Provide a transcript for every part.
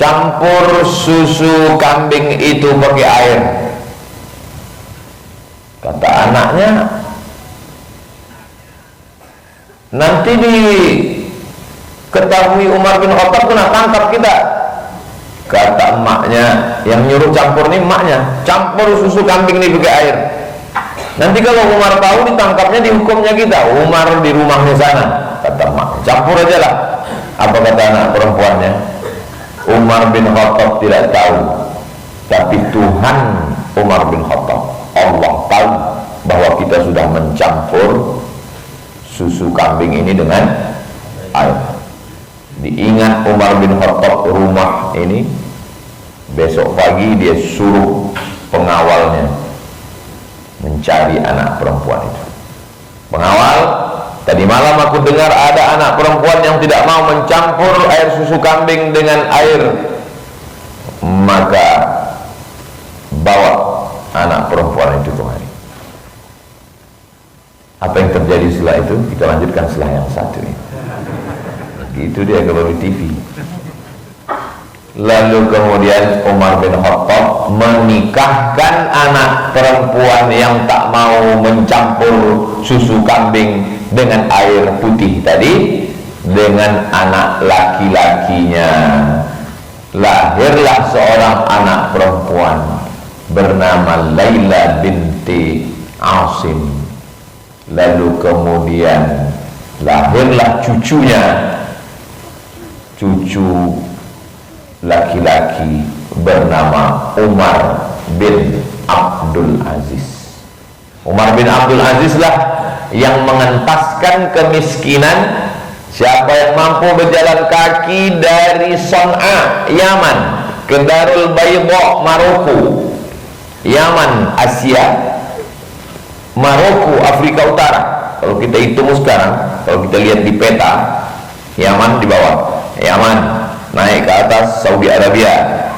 campur susu kambing itu pakai air. Kata anaknya, nanti diketahui Umar bin Khattab kena tangkap kita. Kata emaknya, yang nyuruh campur nih emaknya, campur susu kambing ini pakai air. Nanti kalau Umar tahu ditangkapnya, dihukumnya kita. Umar di rumahnya sana, kata emak, campur aja lah. Apa kata anak perempuannya? Umar bin Khattab tidak tahu, tapi Tuhan Umar bin Khattab, Allah tahu bahwa kita sudah mencampur susu kambing ini dengan air. Diingat Umar bin Khattab rumah ini, besok pagi dia suruh pengawalnya mencari anak perempuan itu. Pengawal, tadi malam aku dengar ada anak perempuan yang tidak mau mencampur air susu kambing dengan air, maka bawa anak perempuan itu kemari. Apa yang terjadi setelah itu kita lanjutkan setelah yang satu ini. Gitu dia kalau di TV. Lalu kemudian Umar bin Khattab menikahkan anak perempuan yang tak mau mencampur susu kambing dengan air putih tadi dengan anak laki-lakinya. Lahirlah seorang anak perempuan bernama Laila binti Asim. Lalu kemudian lahirlah cucunya, cucu laki-laki bernama Umar bin Abdul Aziz. Umar bin Abdul Aziz lah yang mengentaskan kemiskinan. Siapa yang mampu berjalan kaki dari Son'a, Yaman, ke Darul Bayda, Maroko, Yaman, Asia, Maroko, Afrika Utara. Kalau kita hitung sekarang, kalau kita lihat di peta, Yaman di bawah, Yaman naik ke atas Saudi Arabia,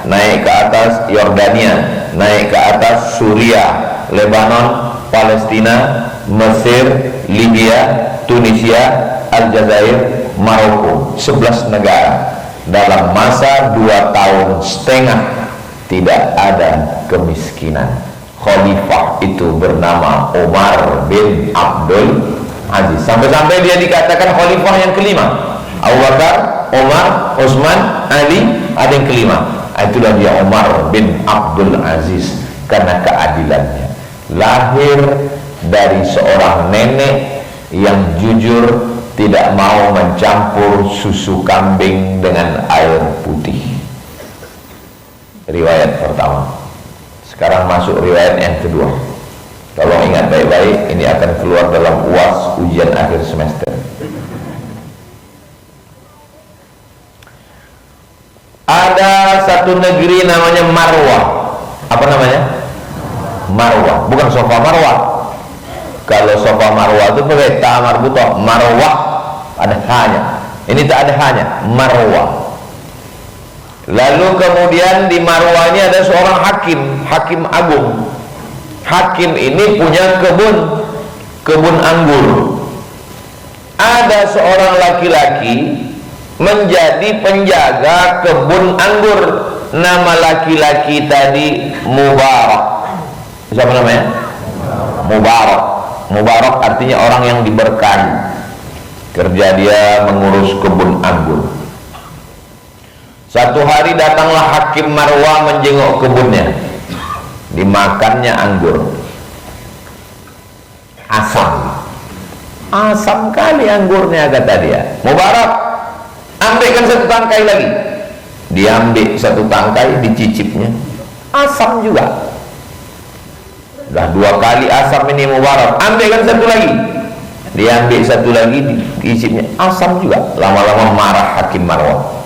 naik ke atas Yordania, naik ke atas Suriah, Lebanon, Palestina, Mesir, Libya, Tunisia, Aljazair, Maroko. 11 negara. Dalam masa 2 tahun setengah tidak ada kemiskinan. Khalifah itu bernama Umar bin Abdul Aziz. Sampai-sampai dia dikatakan khalifah yang kelima. Abu Bakar, Umar, Utsman, Ali, ada yang kelima. Itulah dia Umar bin Abdul Aziz. Karena keadilannya, lahir dari seorang nenek yang jujur, tidak mau mencampur susu kambing dengan air putih. Riwayat pertama. Sekarang masuk riwayat yang kedua. Tolong ingat baik-baik, ini akan keluar dalam UAS, ujian akhir semester. Ada satu negeri namanya Marwah. Apa namanya? Marwah, bukan Sofa Marwah. Kalau Sofa Marwah itu pakai ta marbutoh. Marwah ada hanya. Ini tak ada hanya, Marwah. Lalu kemudian di Marwah ini ada seorang hakim, hakim agung. Hakim ini punya kebun anggur. Ada seorang laki-laki menjadi penjaga kebun anggur. Nama laki-laki tadi Mubarak. Siapa namanya? Mubarak. Mubarak artinya orang yang diberkahi. Kerja dia mengurus kebun anggur. Satu hari datanglah hakim Marwah menjenguk kebunnya. Dimakannya anggur. Asam kali anggurnya, kata dia. Mubarak, ambilkan satu tangkai lagi. Diambil satu tangkai, dicicipnya, asam juga. Dah 2 kali asam ini Mubarak, ambilkan satu lagi. Diambil satu lagi, dicicipnya, asam juga. Lama-lama marah hakim Marwah.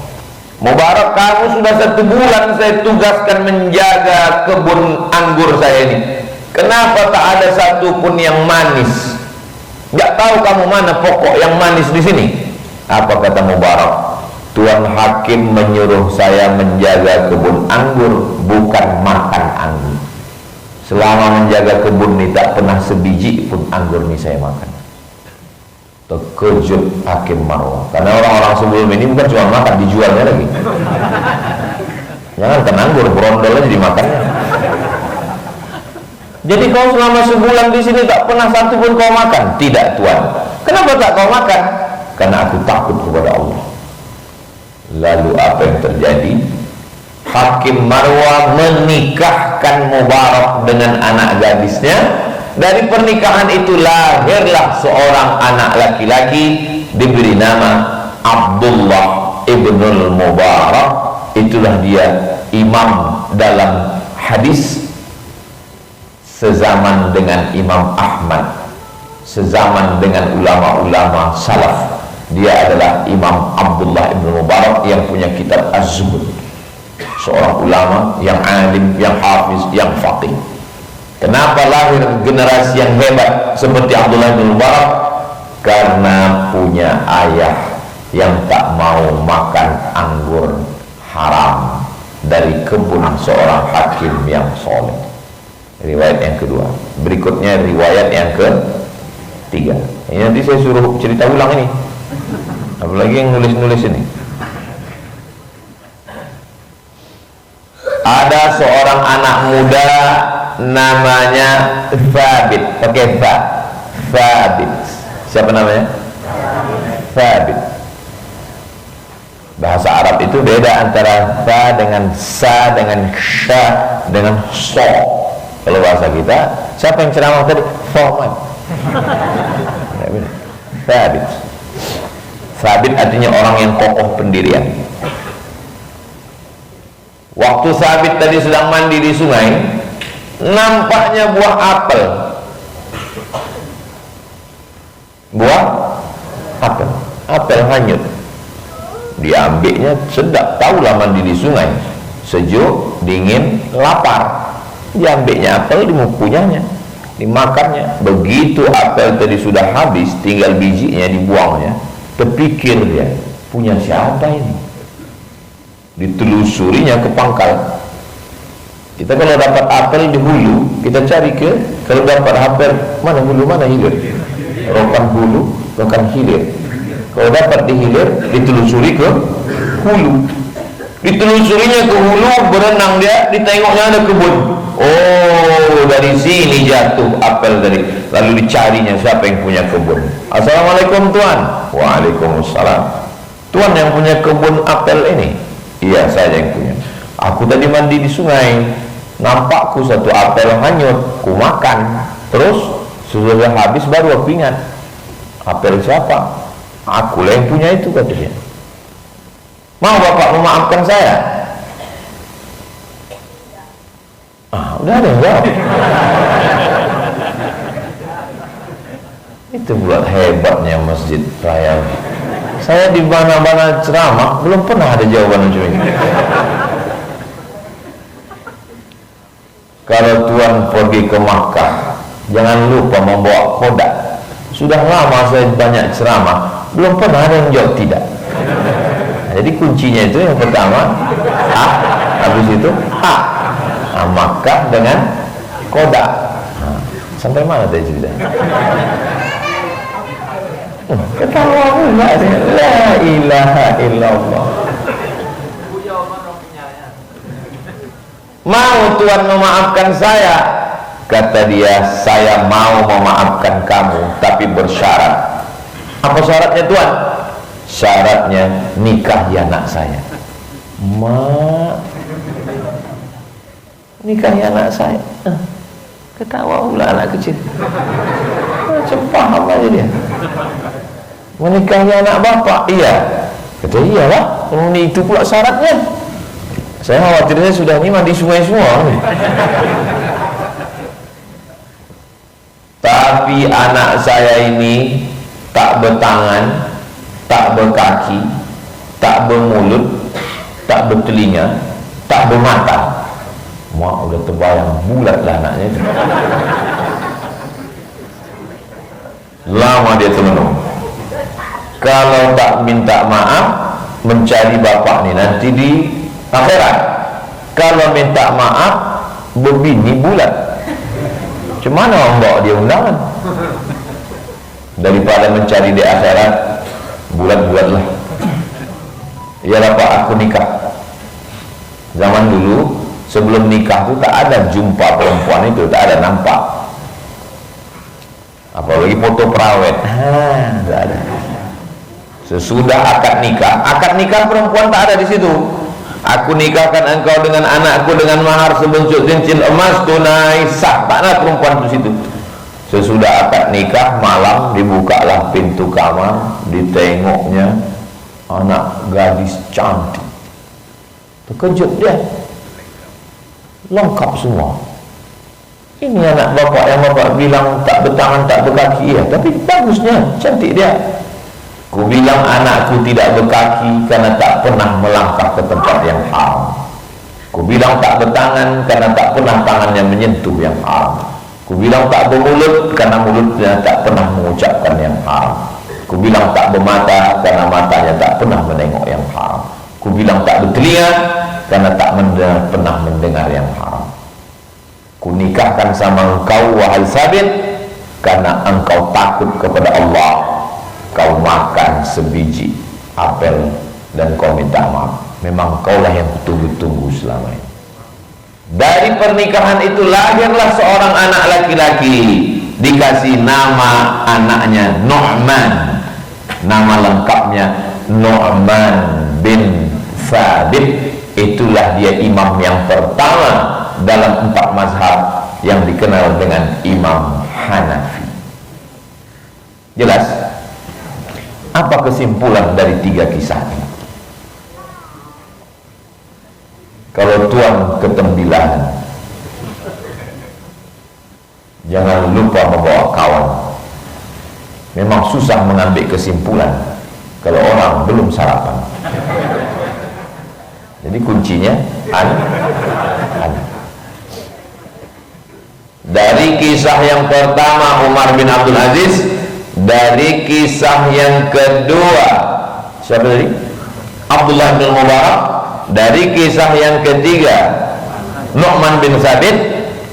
Mubarak, kamu sudah 1 bulan saya tugaskan menjaga kebun anggur saya ini. Kenapa tak ada satu pun yang manis? Gak tahu kamu mana pokok yang manis di sini? Apa kata Mubarak? Tuan hakim menyuruh saya menjaga kebun anggur, bukan makan anggur. Selama menjaga kebun ini tak pernah sebiji pun anggur ini saya makan. Terkejut hakim Marwah, karena orang-orang sebelum ini bukan cuma makan, dijualnya lagi. Jangan kenanggur, berondol aja dimakannya. Jadi kau selama sebulan di sini tak pernah satu pun kau makan? Tidak Tuan. Kenapa tak kau makan? Karena aku takut kepada Allah. Lalu apa yang terjadi? Hakim Marwah menikahkan Mubarak dengan anak gadisnya. Dari pernikahan itu lahirlah seorang anak laki-laki diberi nama Abdullah ibnul Mubarak. Itulah dia imam dalam hadis sezaman dengan Imam Ahmad, sezaman dengan ulama-ulama salaf. Dia adalah Imam Abdullah ibn Mubarak yang punya kitab Az-Zuhud, seorang ulama yang alim, yang hafiz, yang faqih. Kenapa lahir generasi yang hebat seperti Abdullah bin Mubarak? Karena punya ayah yang tak mau makan anggur haram dari kebun seorang hakim yang soleh. Riwayat yang kedua. Berikutnya riwayat yang ketiga. Ini nanti saya suruh cerita ulang ini, apalagi yang nulis-nulis ini. Ada seorang anak muda namanya Thabit, pakai Thabit. Siapa namanya? Thabit. Bahasa Arab itu beda antara tha dengan sa dengan sya dengan so. Kalau bahasa kita, siapa yang ceramah tadi? Thoman. Thabit. Thabit artinya orang yang kokoh pendirian. Waktu Thabit tadi sedang mandi di sungai, nampaknya buah apel. Buah apel. Apel hanyut. Diambilnya sedap, tahulah mandi di sungai, sejuk, dingin, lapar. Diambilnya apel, dimukunyahnya, dimakannya. Begitu apel tadi sudah habis, tinggal bijinya dibuangnya. Terpikir dia, punya siapa ini? Ditelusurinya ke pangkal. Kita kalau dapat apel di hulu, kita cari ke, kalau dapat apel mana hulu mana hilir, rokan hulu, rokan hilir. Kalau dapat di hilir, ditelusuri ke hulu. Ditelusurinya ke hulu, berenang dia, ditengoknya ada kebun. Oh, dari sini jatuh apel dari. Lalu dicarinya siapa yang punya kebun. Assalamualaikum Tuan. Waalaikumsalam. Tuan yang punya kebun apel ini? Iya, saya yang punya. Aku tadi mandi di sungai, nampakku satu apel hanyut, ku makan. Terus sudah habis baru aku ingat, apel siapa? Aku lah yang punya itu, kata dia. Mau Bapak memaafkan saya? Udah ada yang jawab. Itu buat hebatnya Masjid Raya. Saya di mana-mana ceramah belum pernah ada jawaban macam ini. Kalau Tuan pergi ke Makkah, jangan lupa membawa kodak. Sudah lama saya banyak ceramah, belum pernah ada yang jawab tidak. Jadi kuncinya itu yang pertama A, habis itu A. Makkah dengan kodak. Sampai mana tadi cerita? Ketawa pula. La ilaha illallah. Mau Tuan memaafkan saya? Kata dia, saya mau memaafkan kamu, tapi bersyarat. Apa syaratnya Tuan? Syaratnya nikahi anak saya. Nikahi anak saya. Ketawa pula anak kecil. Macam paham aja dia. Menikahi anak bapak? Iya. Kata iyalah, ini itu pula syaratnya. Saya khawatirnya sudah ini mandi sungai semua. Tapi anak saya ini tak bertangan, tak berkaki, tak bermulut, tak bertelinga, tak bermata. Mak udah terbayang bulat lah anaknya itu. Lama dia termenung. Kalau tak minta maaf, mencari bapak ni nanti di akhirat. Kalau minta maaf, berbini bulat. Macam mana orang bawa dia undangan? Daripada mencari di akhirat, bulat-bulat lah. Ya Pak, aku nikah. Zaman dulu sebelum nikah itu tak ada jumpa perempuan itu, tak ada nampak. Apalagi foto perawat, tak ada. Sesudah akad nikah perempuan tak ada di situ. Aku nikahkan engkau dengan anakku dengan mahar sebuncuk cincin emas tunai sah. Tak ada perempuan di situ. Sesudah akad nikah malam dibukalah pintu kamar, ditengoknya anak gadis cantik. Terkejut dia, lengkap semua. Ini anak bapak yang bapak bilang tak bertangan tak berkaki ya, tapi bagusnya, cantik dia. Ku bilang anakku tidak berkaki karena tak pernah melangkah ke tempat yang haram. Ku bilang tak bertangan karena tak pernah tangannya menyentuh yang haram. Ku bilang tak bermulut karena mulutnya tak pernah mengucapkan yang haram. Ku bilang tak bermata karena matanya tak pernah menengok yang haram. Ku bilang tak bertelinga karena tak pernah mendengar yang haram. Ku nikahkan sama engkau wahai Sabit karena engkau takut kepada Allah. Kau makan sebiji apel dan kau minta maaf. Memang kaulah yang kutunggu-tunggu selama ini. Dari pernikahan itu lahirlah seorang anak laki-laki, dikasih nama anaknya Nu'man. Nama lengkapnya Nu'man bin Sabit. Itulah dia imam yang pertama dalam 4 mazhab yang dikenal dengan Imam Hanafi. Jelas? Apa kesimpulan dari 3 kisah ini? Kalau tuan ketembilan, jangan lupa membawa kawan. Memang susah mengambil kesimpulan kalau orang belum sarapan. Jadi kuncinya dari kisah yang pertama Umar bin Abdul Aziz, dari kisah yang kedua siapa tadi? Abdullah bin Mubarak, dari kisah yang ketiga Nu'man bin Sabit.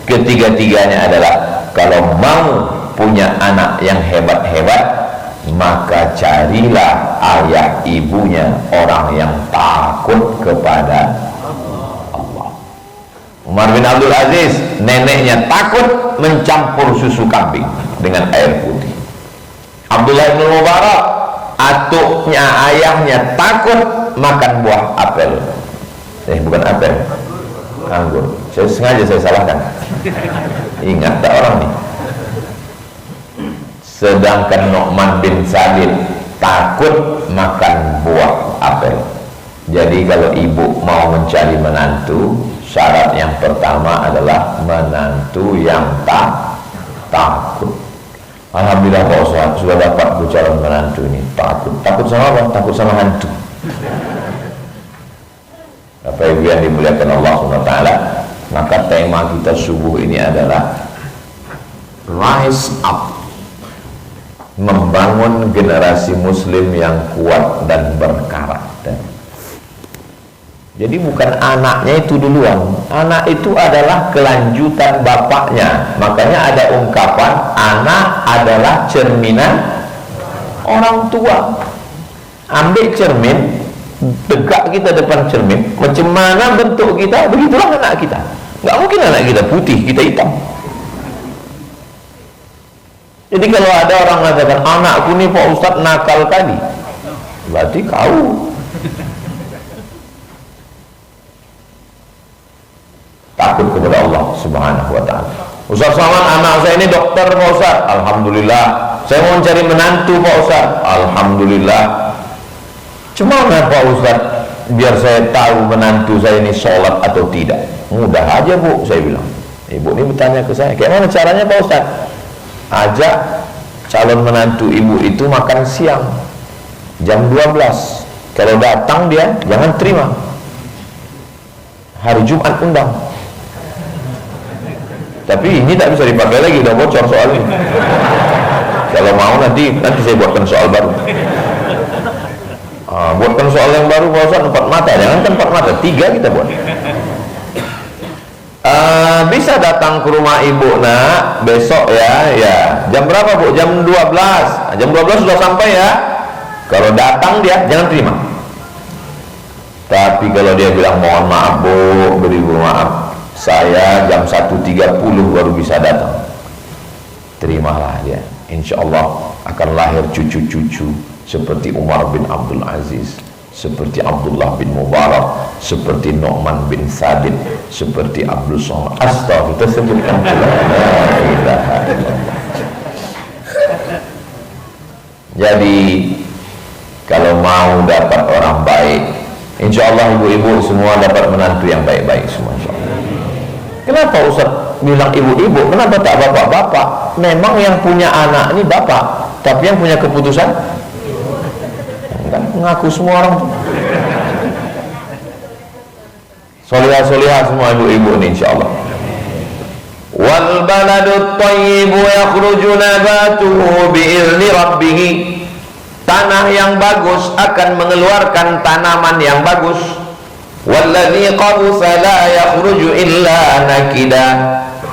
Ketiga-tiganya adalah kalau mau punya anak yang hebat-hebat, maka carilah ayah ibunya orang yang takut kepada Allah. Umar bin Abdul Aziz, neneknya takut mencampur susu kambing dengan air putih. Abdullah bin Mubarak, atuknya ayahnya takut makan buah apel. Bukan apel, anggur. Sengaja saya salahkan. Ingat tak orang nih. Sedangkan Nu'man bin Sabit takut makan buah apel. Jadi kalau ibu mau mencari menantu, syarat yang pertama adalah menantu yang takut. Alhamdulillah Pak Ustaz sudah dapat calon menantu ini. Takut sama apa? Takut sama hantu. Bapak Ibu yang dimuliakan Allah SWT, maka tema kita subuh ini adalah Rise Up, membangun generasi muslim yang kuat dan berkarakter. Jadi bukan anaknya itu duluan, anak itu adalah kelanjutan bapaknya. Makanya ada ungkapan anak adalah cerminan orang tua. Ambil cermin, tegak kita depan cermin, macam mana bentuk kita, begitulah anak kita. Nggak mungkin anak kita putih, kita hitam. Jadi kalau ada orang mengatakan anakku ini Pak Ustadz nakal kali, berarti kau. Takut kepada Allah Subhanahu wa ta'ala. Ustaz Saman, anak saya ini dokter Pak Ustaz. Alhamdulillah. Saya mau cari menantu Pak Ustaz. Alhamdulillah. Cemana Pak Ustaz biar saya tahu menantu saya ini sholat atau tidak? Mudah aja Bu, saya bilang. Ibu ini bertanya ke saya, kayak mana caranya Pak Ustaz? Ajak calon menantu ibu itu makan siang jam 12. Kalau datang dia jangan terima. Hari Jumat undang. Tapi ini tak bisa dipakai lagi, udah bocor soal ini. Kalau mau nanti saya buatkan soal baru. Buatkan soal yang baru Pak Ustaz, 4 mata. Jangan kan 4 mata, 3 kita buat. Bisa datang ke rumah ibu nak besok ya. Jam berapa Bu? Jam 12. Jam 12 sudah sampai ya. Kalau datang dia jangan terima. Tapi kalau dia bilang mohon maaf bu, beribu maaf, saya jam 1.30 baru bisa datang, terimalah dia. Insya Allah akan lahir cucu-cucu seperti Umar bin Abdul Aziz, seperti Abdullah bin Mubarak, seperti Nu'man bin Thabit, seperti Abdul Somad. Astagfirullah, sebutkan pula la ilaha illallah. Jadi kalau mau dapat orang baik, insya Allah ibu-ibu semua dapat menantu yang baik-baik semua, insya Allah. Kenapa Ustaz bilang ibu-ibu, kenapa tak bapak-bapak? Memang yang punya anak ini bapak, tapi yang punya keputusan kan mengaku semua orang. Solihah-solihah semua ibu-ibu ini, insya Allah. Wal baladut thayyibu yakhruju nabatuhu bi'izni rabbih. Tanah yang bagus akan mengeluarkan tanaman yang bagus. Walladzi qabutha la yakhruju illa nakida.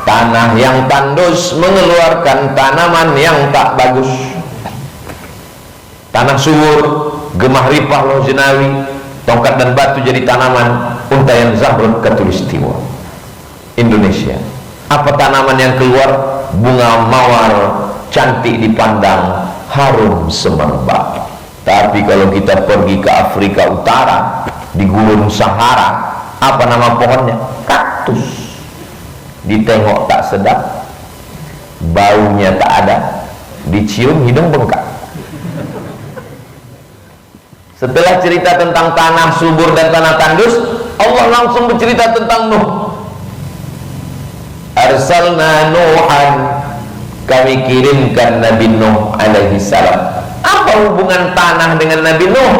Tanah yang tandus mengeluarkan tanaman yang tak bagus. Tanah subur, gemah ripah loh jenawi, tongkat dan batu jadi tanaman, untayan zahrut katulistiwa. Indonesia. Apa tanaman yang keluar? Bunga mawar, cantik dipandang, harum semerbak. Tapi kalau kita pergi ke Afrika Utara, di gurun Sahara, apa nama pohonnya? Kaktus. Ditengok tak sedap, baunya tak ada, dicium hidung bengkak. Setelah cerita tentang tanah subur dan tanah tandus, Allah langsung bercerita tentang Nuh. Arsalna Nuhan, kami kirimkan Nabi Nuh alaihi salam. Apa hubungan tanah dengan Nabi Nuh?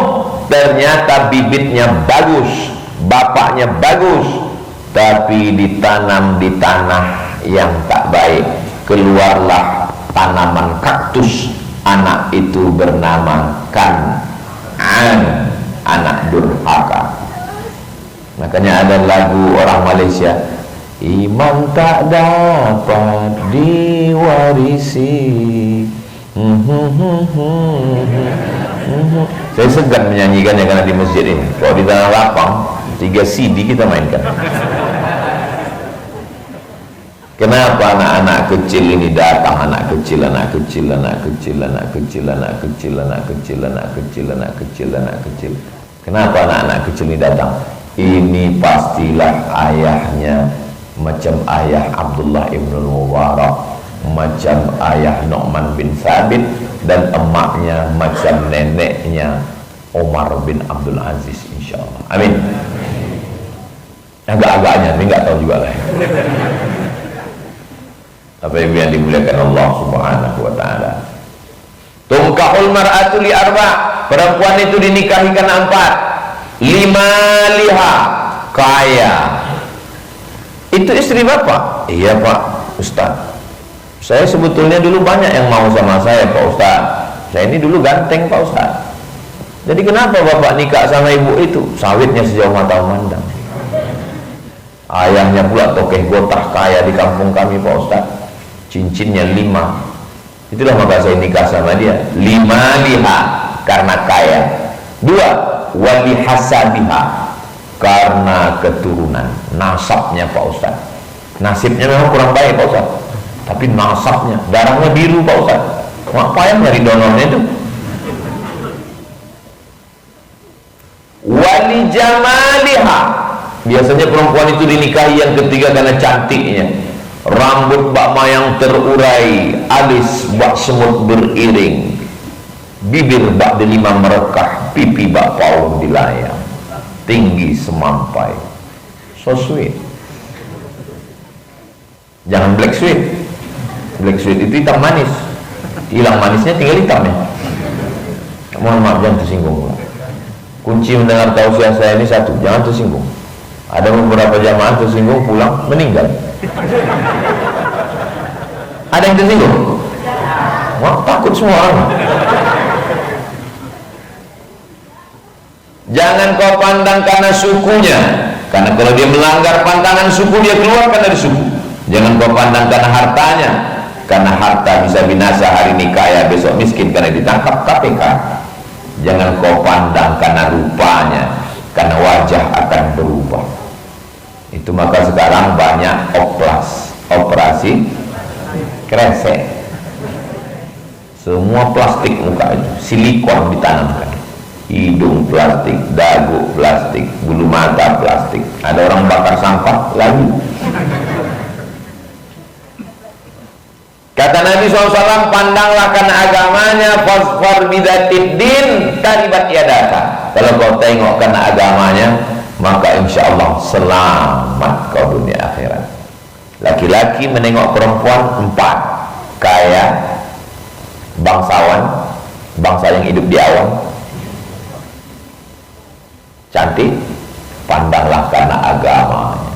Ternyata bibitnya bagus, bapaknya bagus, tapi ditanam di tanah yang tak baik, keluarlah tanaman kaktus. Anak itu bernama Kan'an, anak durhaka. Makanya ada lagu orang Malaysia, iman tak dapat diwarisi. Saya segan menyanyikannya karena di masjid ini. Kalau di tanah lapang 3 CD kita mainkan. Kenapa anak-anak kecil ini datang? Anak kecil, anak kecil, anak kecil, anak kecil, anak kecil, anak kecil, anak kecil, anak kecil, anak kecil. Kenapa anak-anak kecil ini datang? Ini pastilah ayahnya macam ayah Abdullah ibn Mubarak, macam ayah Nu'man bin Thabit, dan emaknya macam neneknya Umar bin Abdul Aziz, insyaallah. Amin. Agak-agaknya, tapi nggak tahu juga lah. Apa yang dimuliakan Allah Subhanahu wa taala. Tungkahul mar'atu li arba', perempuan itu dinikahi karena 4. 5 liha, kaya. Itu istri bapak? Iya pak Ustaz, saya sebetulnya dulu banyak yang mau sama saya Pak Ustaz. Saya ini dulu ganteng Pak Ustaz. Jadi kenapa bapak nikah sama ibu itu? Sawitnya sejauh mata memandang. Ayahnya pula tokeh gotah kaya di kampung kami Pak Ustaz. Cincinnya 5. Itulah maka saya nikah sama dia. 5 liha, karena kaya. 2 wali hasabiha, karena keturunan, nasabnya Pak Ustaz. Nasibnya memang kurang baik Pak Ustaz, tapi nasabnya, darahnya biru Pak Ustaz. Ngapain nyari donornya itu? Wali jamaliha, biasanya perempuan itu dinikahi yang ketiga karena cantiknya. Rambut bak mayang terurai, alis bak semut beriring, bibir bak delima merekah, pipi bak paung dilayang, tinggi semampai. So sweet. Jangan black sweet. Black sweet itu hitam manis, hilang manisnya tinggal hitamnya. Mohon maaf, jangan tersinggung. Kunci mendengar tausiah saya ini satu, jangan tersinggung. Ada beberapa jamaah tersinggung pulang meninggal. Ada yang tersinggung? Wah, takut semua orang. Jangan kau pandang karena sukunya, karena kalau dia melanggar pantangan suku, dia keluarkan dari suku. Jangan kau pandang karena hartanya, karena harta bisa binasa, hari ini kaya, besok miskin karena ditangkap KPK. Jangan kau pandang karena rupanya, karena wajah akan berubah. Itu maka sekarang banyak operasi kresek. Semua plastik muka itu, silikon ditanamkan. Hidung plastik, dagu plastik, bulu mata plastik. Ada orang bakar sampah lagi. Kata Nabi SAW, pandanglah karena agamanya, fasfar bidatid din taribat yadaka. Kalau kau tengok karena agamanya, maka insya Allah selamat kau dunia akhirat. Laki-laki menengok perempuan 4: kaya, bangsawan, bangsa yang hidup di awan, cantik, pandanglah karena agamanya.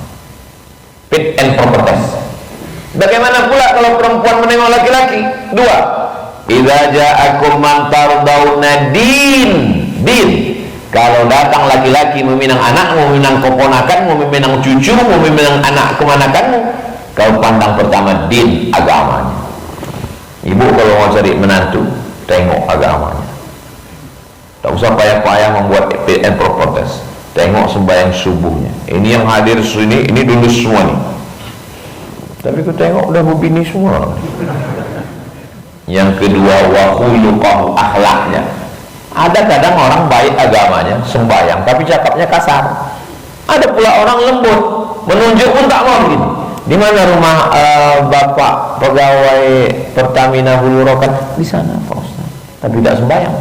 Fit and proper test. Bagaimana pula kalau perempuan menengok laki-laki? 2: idza ja'akum man tardawna din. Kalau datang laki-laki meminang anakmu, meminang keponakanmu, meminang cucumu, meminang anak kemanakanmu, kau pandang pertama din, agamanya. Ibu kalau mau cari menantu, tengok agamanya. Tak usah payah-payah membuat fit and proper test. Tengok sembahyang subuhnya. Ini yang hadir sini, ini dulu semua nih. Tapi aku tengok udah berbini semua. Yang kedua, wa khuluqahu, akhlaknya. Ada kadang orang baik agamanya, sembahyang, tapi cakapnya kasar. Ada pula orang lembut, menunjuk pun tak mau gitu. Di mana rumah bapak pegawai Pertamina Hulu Rokan? Di sana Pak Ustaz. Tapi tidak sembahyang.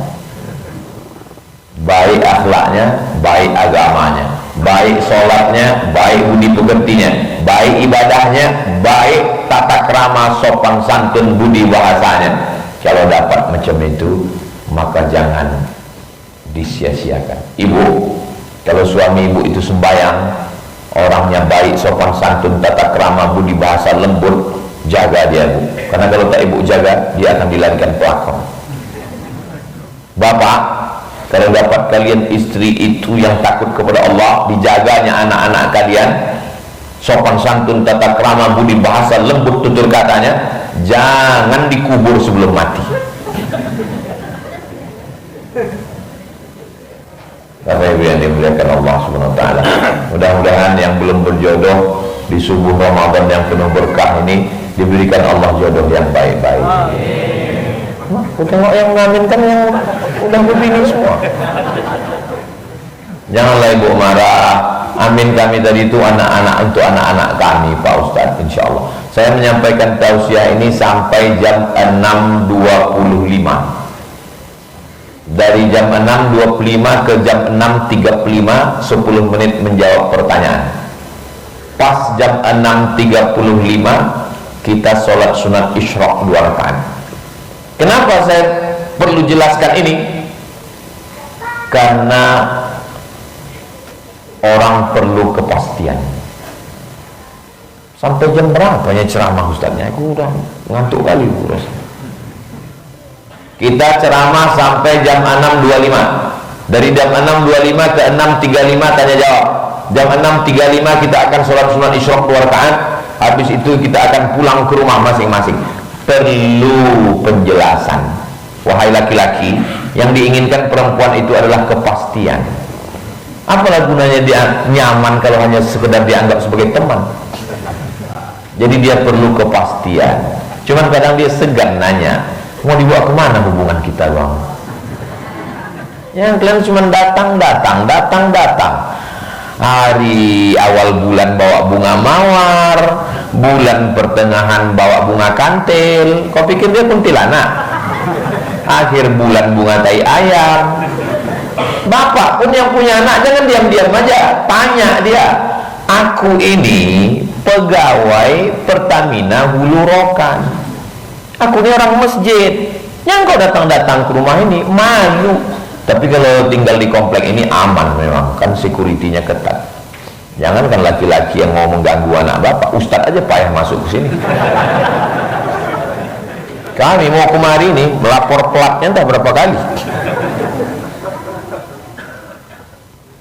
Baik akhlaknya, baik agamanya, baik sholatnya, baik budi pekertinya, baik ibadahnya, baik tata krama, sopan santun, budi bahasanya. Kalau dapat macam itu, maka jangan disia-siakan. Ibu, kalau suami ibu itu sembahyang, orangnya baik, sopan santun, tata krama, budi bahasa, lembut, jaga dia, Bu. Karena kalau tak ibu jaga, dia akan dilarikan pelakon. Bapak, kalau dapat kalian istri itu yang takut kepada Allah, dijaganya anak-anak kalian, sopan santun, tata krama, budi bahasa, lembut tutur katanya, jangan dikubur sebelum mati. Bapak Ibu yang dimuliakan Allah Subhanahu wa taala, mudah-mudahan yang belum berjodoh di subuh Ramadan yang penuh berkah ini diberikan Allah jodoh yang baik-baik. Tengok yang mengaminkan yang udah berbini semua. Janganlah ibu marah. Amin kami tadi itu anak-anak untuk anak-anak kami Pak Ustadz, insyaallah. Saya menyampaikan tausiah ini sampai jam 6.25. Dari jam 6.25 ke jam 6.35, 10 menit menjawab pertanyaan. Pas jam 6.35 kita sholat sunat isyraq 2 rakaat. Kenapa saya perlu jelaskan ini? Karena orang perlu kepastian. Sampai jam berapa ya ceramah Ustaznya? Aku udah ngantuk kali urus. Kita ceramah sampai jam 6.25. Dari jam 6.25 ke 6.35 tanya jawab. Jam 6.35 kita akan sholat sunat isyraq 2 rakaat. Habis itu kita akan pulang ke rumah masing-masing. Perlu penjelasan. Wahai laki-laki, yang diinginkan perempuan itu adalah kepastian. Apalah gunanya dia nyaman kalau hanya sekedar dianggap sebagai teman? Jadi dia perlu kepastian. Cuman kadang dia segan nanya, mau dibawa kemana hubungan kita, Bang? Ya kalian cuma datang. Hari awal bulan bawa bunga mawar, bulan pertengahan bawa bunga kantil. Kau pikir dia kuntilanak? Akhir bulan bunga tai ayam. Bapak pun yang punya anak jangan diam-diam aja, tanya dia. Aku ini pegawai Pertamina Hulu Rokan. Aku ini orang masjid. Yang kau datang-datang ke rumah ini malu. Tapi kalau tinggal di komplek ini aman memang, kan security-nya ketat. Jangan kan laki-laki yang mau mengganggu anak bapak, ustaz aja payah masuk ke sini. Kami mau kemari nih melapor pelatnya entah berapa kali.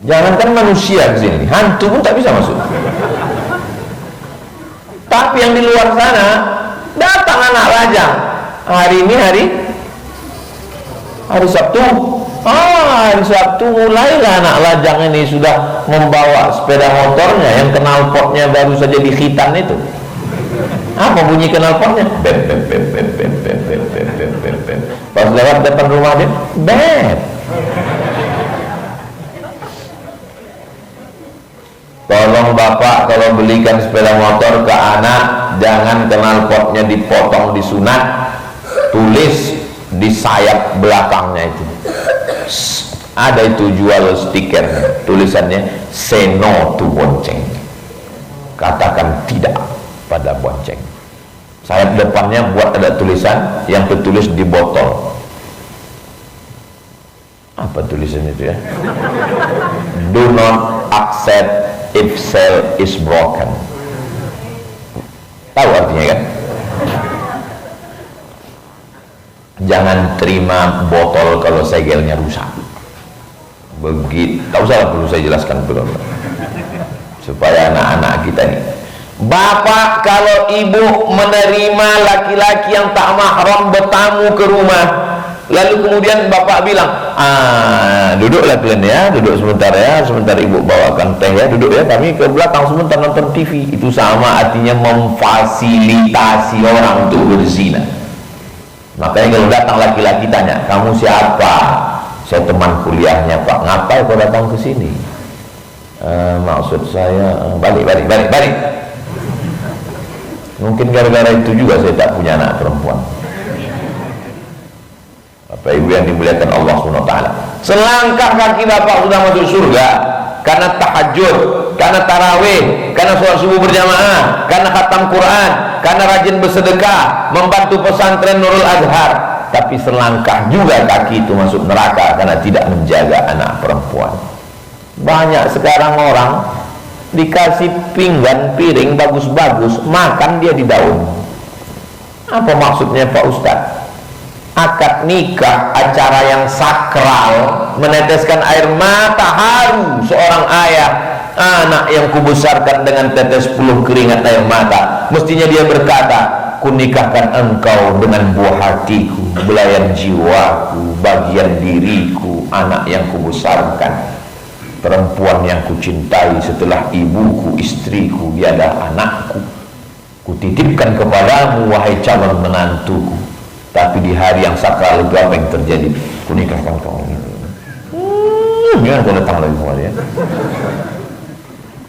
Jangankan manusia ke sini, hantu pun tak bisa masuk. Tapi yang di luar sana datang anak lajang. Hari ini hari Sabtu, Hari Sabtu mulailah anak lajang ini sudah membawa sepeda motornya yang knalpotnya baru saja di khitan itu. Apa bunyi knalpotnya? Bep, bep, bep, bep, bep, bep, bep, bep, bep, bep, bep. Pas lewat depan rumah dia, bep. Tolong bapak kalau belikan sepeda motor ke anak, jangan knalpotnya dipotong disunat, tulis di sayap belakangnya itu. Ada itu jual stiker, tulisannya say no to bonceng, katakan tidak pada bonceng. Sayap depannya buat ada tulisan yang tertulis di botol. Apa tulisan itu ya? Do not accept if cell is broken. Tahu artinya kan? Jangan terima botol kalau segelnya rusak. Begitu, tak usah perlu saya jelaskan belum, supaya anak-anak kita ini. Bapak kalau ibu menerima laki-laki yang tak mahram bertamu ke rumah, lalu kemudian bapak bilang, duduklah kalian ya, duduk sebentar ya, sebentar ibu bawakan teh ya, duduk ya, kami ke belakang sebentar nonton TV. Itu sama artinya memfasilitasi orang untuk berzina. Makanya kalau datang laki-laki tanya, kamu siapa? Saya teman kuliahnya pak. Ngapain kau datang ke sini? Maksud saya balik. Mungkin gara-gara itu juga saya tak punya anak perempuan. Bapak ibu yang dimuliakan Allah SWT, selangkah kaki bapak sudah masuk surga karena tahajud, karena tarawih, karena sholat subuh berjamaah, karena khatam Quran, karena rajin bersedekah, membantu pesantren Nurul Azhar. Tapi selangkah juga kaki itu masuk neraka karena tidak menjaga anak perempuan. Banyak sekarang orang dikasih pinggan piring bagus-bagus, makan dia di daun. Apa maksudnya Pak Ustadz? Akad nikah, acara yang sakral, meneteskan air mata haru seorang ayah, anak yang kubesarkan dengan tetes puluh keringat air mata. Mestinya dia berkata, kunikahkan engkau dengan buah hatiku, belayan jiwaku, bagian diriku, anak yang kubesarkan, perempuan yang kucintai setelah ibuku, istriku, dia adalah anakku. Kutitipkan kepadamu wahai calon menantuku. Tapi di hari yang sakral itu apa yang terjadi? Kunikahkan kau ini. Jangan kau datang lagi kemari ya.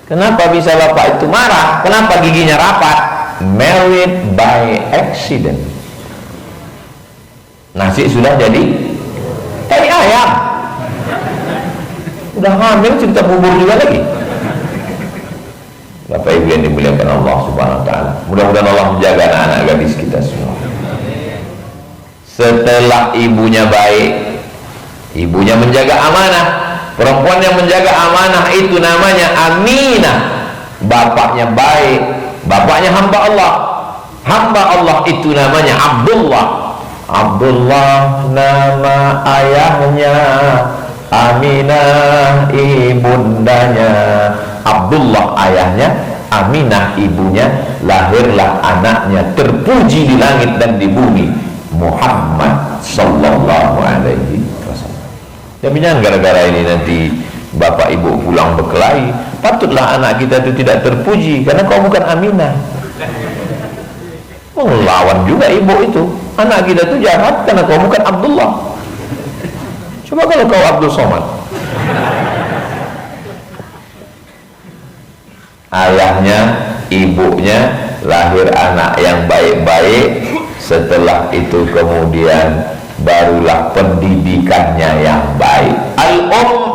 Kenapa bisa bapak itu marah? Kenapa giginya rapat? Married by accident. Nasi sudah jadi teri ayam. Udah hamil cerita bubur juga lagi. Bapak ibu yang dimuliakan Allah Subhanahu wa taala, mudah-mudahan Allah menjaga anak-anak gadis kita semua. Setelah ibunya baik, ibunya menjaga amanah. Perempuan yang menjaga amanah itu namanya aminah. Bapaknya baik, bapaknya hamba Allah. Hamba Allah itu namanya Abdullah. Abdullah nama ayahnya, Aminah ibundanya. Abdullah ayahnya, Aminah ibunya. Lahirlah anaknya terpuji di langit dan di bumi, Muhammad sallallahu alaihi wasallam. Jangan gara-gara ini nanti bapak ibu pulang berkelahi. Patutlah anak kita itu tidak terpuji karena kau bukan Aminah. Melawan juga ibu itu. Anak kita itu jahat karena kau bukan Abdullah. Coba kalau kau Abdul Somad. Ayahnya, ibunya lahir anak yang baik-baik. Setelah itu kemudian barulah pendidikannya yang baik.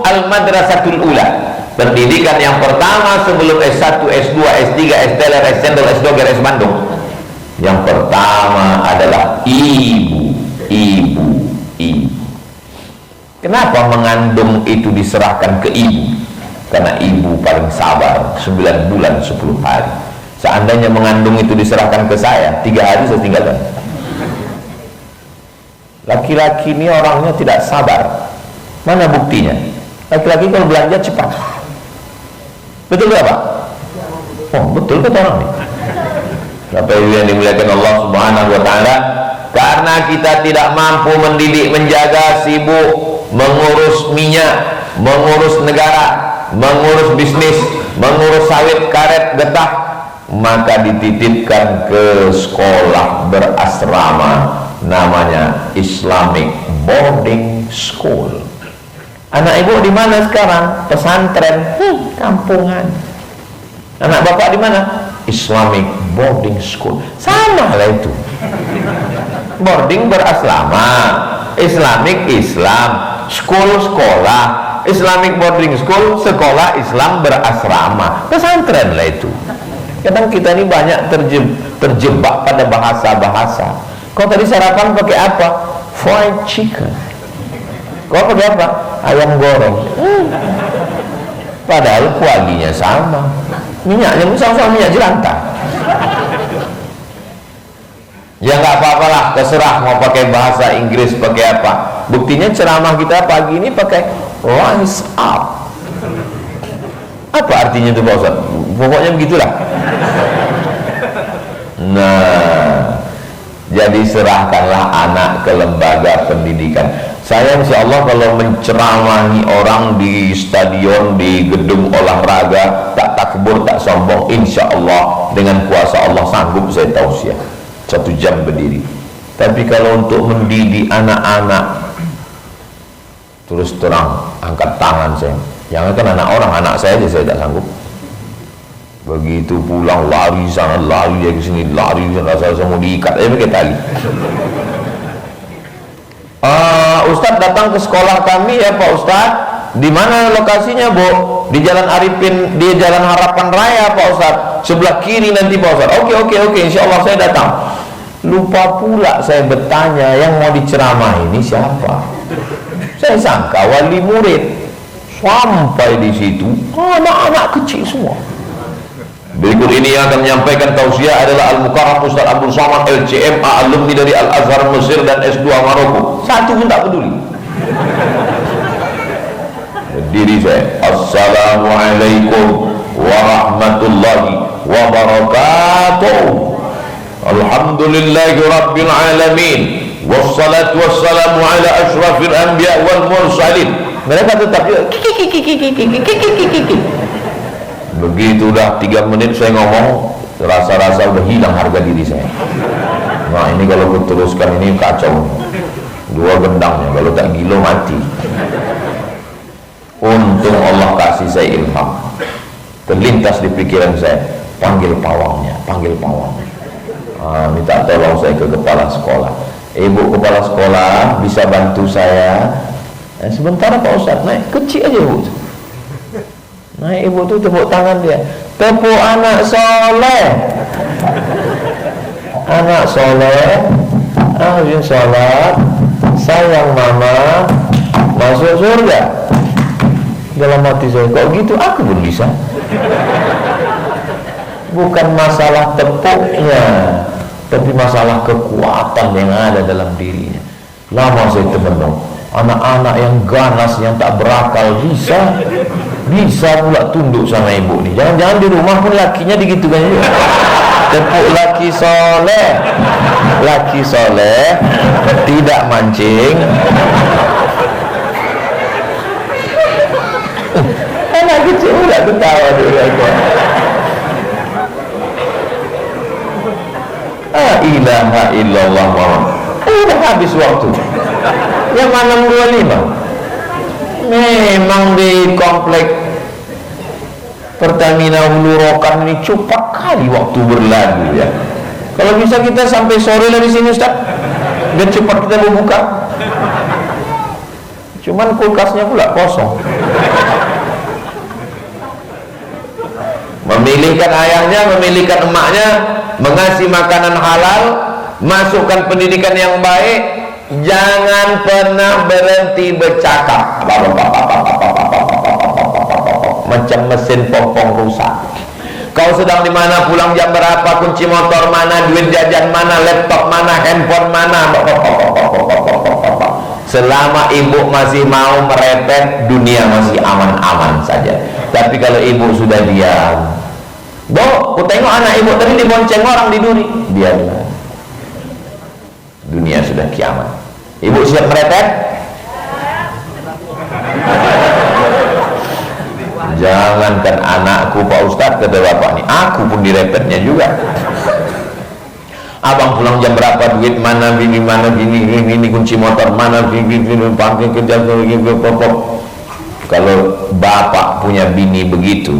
Al-Madrasatul Ula, pendidikan yang pertama sebelum S1, S2, S3, S3, S-Cendol, S2, S Bandung. Yang pertama adalah ibu. Kenapa mengandung itu diserahkan ke ibu? Karena ibu paling sabar, 9 bulan 10 hari. Seandainya mengandung itu diserahkan ke saya, 3 hari saya tinggalkan. Laki-laki ini orangnya tidak sabar. Mana buktinya? Laki-laki kalau belanja cepat. Betul gak Pak? Oh betul kata orang ini. Bapak ibu yang dimuliakan Allah Subhanahu wa taala, karena kita tidak mampu mendidik, menjaga, sibuk mengurus minyak, mengurus negara, mengurus bisnis, mengurus sawit, karet, getah, maka dititipkan ke sekolah berasrama namanya Islamic Boarding School. Anak ibu di mana sekarang? Pesantren, kampungan. Anak bapak di mana? Islamic Boarding School. Sama lah itu. Boarding berasrama, Islamic Islam, school sekolah, Islamic Boarding School sekolah Islam berasrama, pesantren lah itu. Kadang kita ini banyak terjebak pada bahasa-bahasa. Kau tadi sarapan pakai apa? Fried chicken. Kau pakai apa? Ayam goreng. Padahal kualinya sama, minyaknya sama-sama minyak jelantah. Ya nggak apa-apa lah, terserah mau pakai bahasa Inggris pakai apa. Buktinya ceramah kita pagi ini pakai rise up. Apa artinya itu Pak Ustaz? Pokoknya begitulah. Nah, jadi serahkanlah anak ke lembaga pendidikan. Saya insya Allah kalau menceramahi orang di stadion, di gedung olahraga, tak takbur, tak sombong, insya Allah dengan kuasa Allah sanggup saya tausiah 1 jam berdiri. Tapi kalau untuk mendidik anak-anak, terus terang angkat tangan saya. Jangan kan anak orang, anak saya aja saya tak sanggup. Begitu pulang lari sana, lari ke sini, lari rasa mau diikat aja pakai tali. Ustadz datang ke sekolah kami ya Pak Ustadz. Di mana lokasinya Bu? Di Jalan Arifin, di Jalan Harapan Raya Pak Ustadz. Sebelah kiri nanti Pak Ustadz. Oke, insya Allah saya datang. Lupa pula saya bertanya yang mau diceramah ini siapa. Saya sangka wali murid. Sampai di situ anak-anak kecil semua. Berikut ini yang akan menyampaikan tausiah adalah Al-Mukarram Ustaz Abdul Somad LCMA, alumni dari Al-Azhar Mesir dan S2 Maroko. Satu pun tak peduli. Berdiri saya. Assalamualaikum warahmatullahi wabarakatuh. Alhamdulillahi rabbil alamin. Wassalatu wassalamu ala ashrafil anbiya wal mursalin. Mereka tetap begitu udah 3 menit saya ngomong, rasa-rasa udah hilang harga diri saya. Nah ini kalau kuteruskan ini kacau, 2 gendangnya, kalau tak gila mati. Untung Allah kasih saya ilham, terlintas di pikiran saya, panggil pawangnya. Minta tolong saya ke kepala sekolah. Ibu kepala sekolah bisa bantu saya? Sebentar Pak Ustadz, naik kecil aja Bu. Nah ibu tuh tepuk tangan dia, tepuk anak soleh, rajin sholat, sayang mama, masuk surga. Dalam hati saya, kok gitu aku pun bisa. Bukan masalah tepuknya, tapi masalah kekuatan yang ada dalam dirinya. Lama saya termenung, anak-anak yang ganas, yang tak berakal bisa pula tunduk sama ibu nih. Jangan-jangan di rumah pun lakinya digitukan juga. Tepuk laki soleh, tidak mancing. Anak kecil udah ketawa dulu aja. La ilaha illallah Muhammad. Udah habis waktu. Yang mana 625? Memang di komplek Pertamina Hulu Rokan ini cepat kali waktu berlalu ya. Kalau bisa kita sampai sore lah di sini Ustaz, biar cepat kita berbuka. Cuman kulkasnya pula kosong. Memilihkan ayahnya, memilihkan emaknya, mengasih makanan halal, masukkan pendidikan yang baik. Jangan pernah berhenti bercakap macam mesin pompong rusak. Kau sedang di mana, pulang jam berapa, kunci motor mana, duit jajan mana, laptop mana, handphone mana. Selama ibu masih mau merepet, dunia masih aman-aman saja. Tapi kalau ibu sudah diam, ku tengok anak ibu tadi dibonceng orang di duri, diamlah. Dunia sudah kiamat. Ibu siap merepet? Jangankan anakku Pak Ustadz, kata bapak nih, aku pun direpetnya juga. Abang pulang jam berapa, duit mana, bini mana, gini kunci motor mana, gini pakai kerja gini. Kalau bapak punya bini begitu,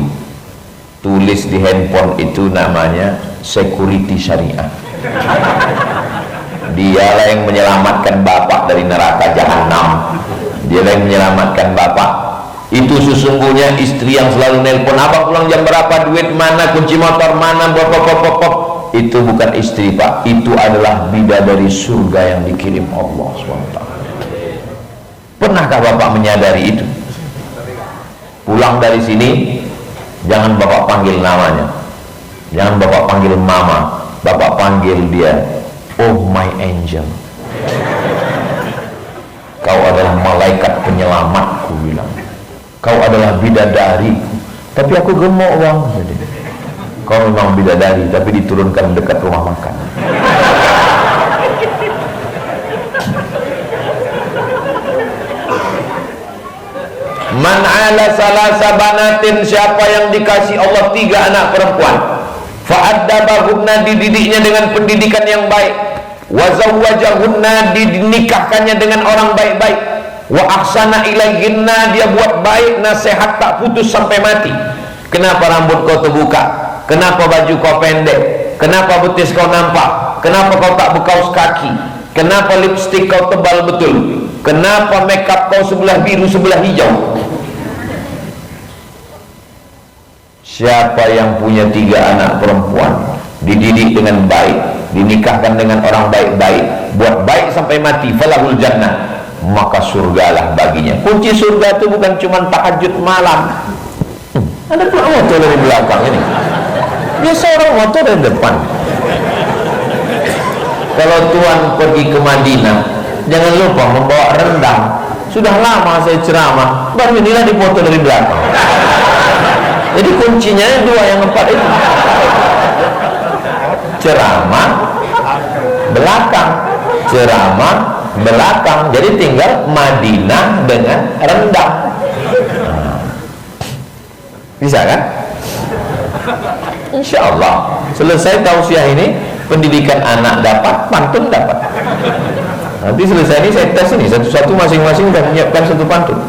tulis di handphone itu namanya security syariah. Dialah yang menyelamatkan bapak dari neraka jahanam. Dialah yang menyelamatkan bapak. Itu sesungguhnya istri yang selalu nelpon, abang pulang jam berapa, duit mana, kunci motor mana, itu bukan istri Pak, itu adalah bidadari surga yang dikirim Allah SWT. Pernahkah bapak menyadari itu? Pulang dari sini, jangan bapak panggil namanya, jangan bapak panggil mama, bapak panggil dia, oh my angel, kau adalah malaikat penyelamatku, bilang. Kau adalah bidadari, tapi aku gemuk bang. Kau memang bidadari, tapi diturunkan dekat rumah makan. Man ala salasa banatin, siapa yang dikasih Allah 3 anak perempuan, fa'addabahunna, dididiknya dengan pendidikan yang baik, wa zawwajahunna, dinikahkannya dengan orang baik-baik, wa ahsana ilaihinna, dia buat baik, nasihat tak putus sampai mati. Kenapa rambut kau terbuka? Kenapa baju kau pendek? Kenapa betis kau nampak? Kenapa kau tak bekaus kaki? Kenapa lipstik kau tebal betul? Kenapa makeup kau sebelah biru sebelah hijau? Siapa yang punya 3 anak perempuan, dididik dengan baik, dinikahkan dengan orang baik-baik, buat baik sampai mati, falahul jannah, maka surgalah baginya. Kunci surga itu bukan cuma tahajud malam. Ada tukang motor dari belakang ini, biasa orang motor dari depan. Kalau Tuhan pergi ke Madinah, jangan lupa membawa rendang. Sudah lama saya ceramah, baru inilah dipoto dari belakang. Jadi kuncinya 2 yang 4 itu. Ceramah belakang, ceramah belakang. Jadi tinggal Madinah dengan rendang. Bisa kan? Insya Allah selesai tausiah ini, pendidikan anak dapat, pantun dapat. Nanti selesai ini saya tes ini satu-satu, masing-masing dan menyiapkan satu pantun.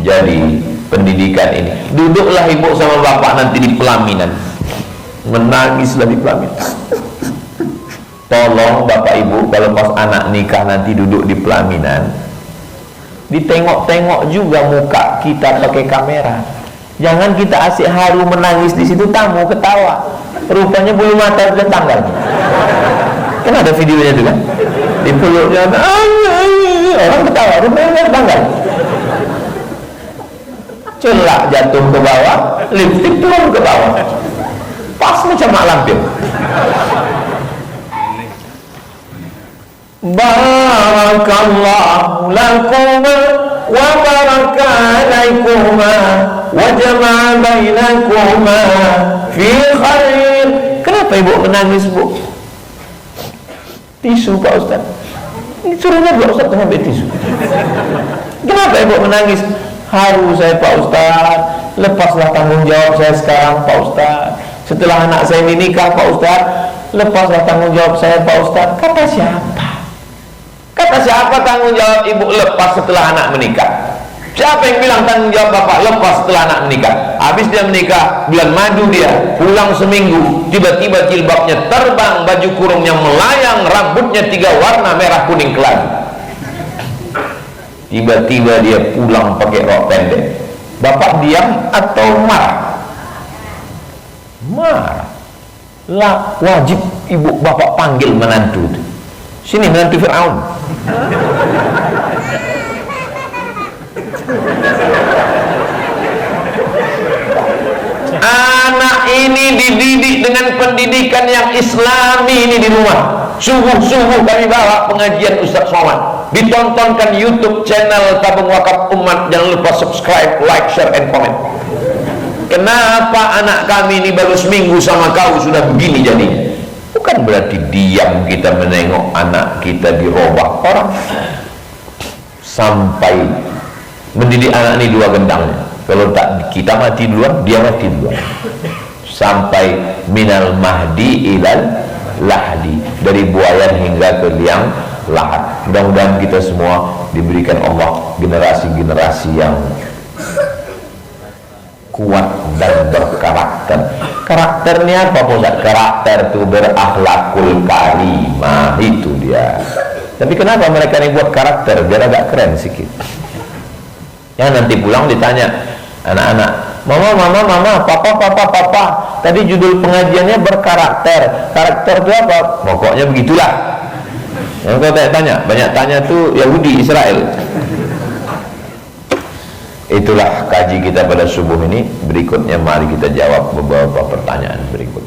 Jadi pendidikan ini, duduklah ibu sama bapak nanti di pelaminan, menangislah di pelaminan. Tolong bapak ibu, kalau pas anak nikah nanti duduk di pelaminan, ditengok-tengok juga muka kita pakai kamera. Jangan kita asik haru menangis di situ, tamu ketawa, rupanya bulu mata sudah tanggal. Kan ada videonya tuh kan, di peluknya orang ketawa, rupanya tanggal. Celak jatuh ke bawah, lipstick turun ke bawah, pas macam mak lampir. Barakallahu lakuma wa baraka alaikuma wa jama'a bainakuma fi khair. Kenapa ibu menangis, bu? Tisu Pak Ustaz. Ini suruhnya Pak Ustaz mengambil tisu. Kenapa ibu menangis? Haru saya Pak Ustaz, lepaslah tanggung jawab saya sekarang Pak Ustaz. Setelah anak saya ini nikah Pak Ustaz, lepaslah tanggung jawab saya Pak Ustaz. Kata siapa? Kata siapa tanggung jawab ibu lepas setelah anak menikah? Siapa yang bilang tanggung jawab bapak lepas setelah anak menikah? Habis dia menikah, bulan madu dia, pulang seminggu, tiba-tiba jilbabnya terbang, baju kurungnya melayang, rambutnya 3 warna, merah kuning keladi. Tiba-tiba dia pulang pakai rok pendek. Bapak diam atau marah? Marah lah, wajib ibu bapak panggil menantu itu. Sini menantu Fir'aun. Anak ini dididik dengan pendidikan yang islami ini di rumah. Subuh-subuh kami bawa pengajian Ustaz Somad, ditontonkan YouTube channel Tabung Wakaf Umat. Jangan lupa subscribe, like, share, and comment. Kenapa anak kami ini baru seminggu sama kau sudah begini jadinya? Bukan berarti diam kita menengok anak kita dirobak orang. Sampai mendidik anak ini dua gendangnya. Kalau tak kita mati duluan, dia mati duluan. Sampai minal mahdi ilal lahdi, dari buayan hingga ke liang lahat. Mudah-mudahan kita semua diberikan Allah generasi-generasi yang kuat dan berkarakter. Karakternya apa Ustaz? Karakter itu berakhlakul karimah, itu dia. Tapi kenapa mereka ini buat karakter? Biar agak keren sedikit. Yang nanti pulang ditanya anak-anak, mama, papa, tadi judul pengajiannya berkarakter. Karakter itu apa? Pokoknya begitulah. Yang kau tanya, banyak tanya tuh Yahudi Israel. Itulah kaji kita pada subuh ini. Berikutnya mari kita jawab beberapa pertanyaan berikut.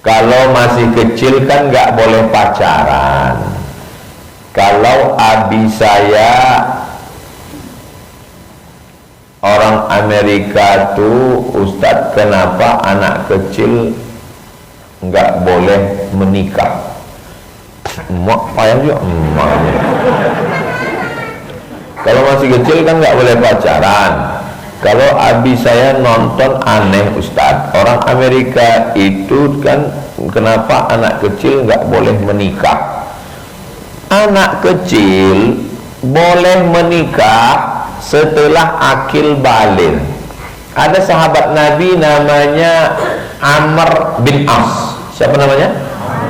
Kalau masih kecil kan nggak boleh pacaran. Kalau abi saya orang Amerika tuh, Ustadz, kenapa anak kecil nggak boleh menikah? Emak payah juga emaknya. Kalau masih kecil kan nggak boleh pacaran. Kalau abi saya nonton aneh Ustadz, orang Amerika itu kan kenapa anak kecil nggak boleh menikah? Anak kecil boleh menikah setelah akil baligh. Ada sahabat Nabi namanya Amr bin As. Siapa namanya?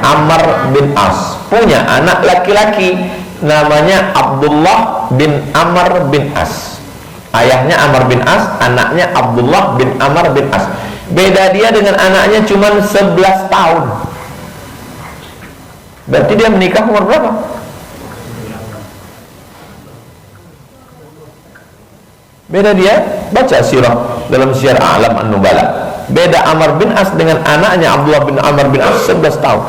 Amr bin As. Punya anak laki-laki namanya Abdullah bin Amr bin As. Ayahnya Amr bin As, anaknya Abdullah bin Amr bin As. Beda dia dengan anaknya cuma 11 tahun. Berarti dia menikah umur berapa? Beda dia, baca sirah dalam Syiar A'lam An-Nubala. Beda Amr bin As dengan anaknya Abdullah bin Amr bin As 11 tahun.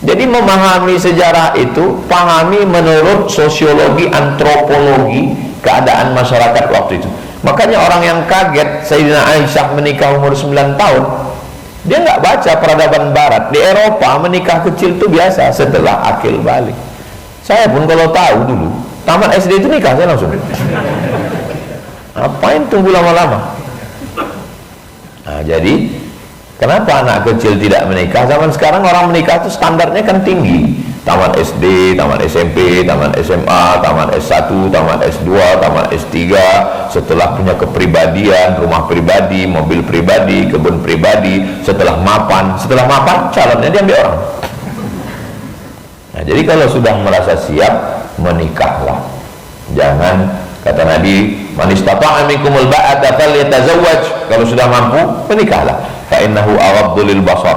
Jadi memahami sejarah itu, pahami menurut sosiologi, antropologi keadaan masyarakat waktu itu. Makanya orang yang kaget Sayyidina Aisyah menikah umur 9 tahun, dia nggak baca peradaban barat. Di Eropa menikah kecil itu biasa setelah akil balik. Saya pun kalau tahu dulu tamat SD itu nikah saya langsung. Apain tunggu lama-lama? Nah, jadi kenapa anak kecil tidak menikah? Zaman sekarang orang menikah itu standarnya kan tinggi. Tamat SD, tamat SMP, tamat SMA, tamat S1, tamat S2, tamat S3. Setelah punya kepribadian, rumah pribadi, mobil pribadi, kebun pribadi. Setelah mapan calonnya diambil orang. Nah, jadi kalau sudah merasa siap, menikahlah. Jangan, kata Nabi, man istata'a minkumul ba'ata falyatazawwaj. Kalau sudah mampu, menikahlah. Fa innahu aghaddu lil basar.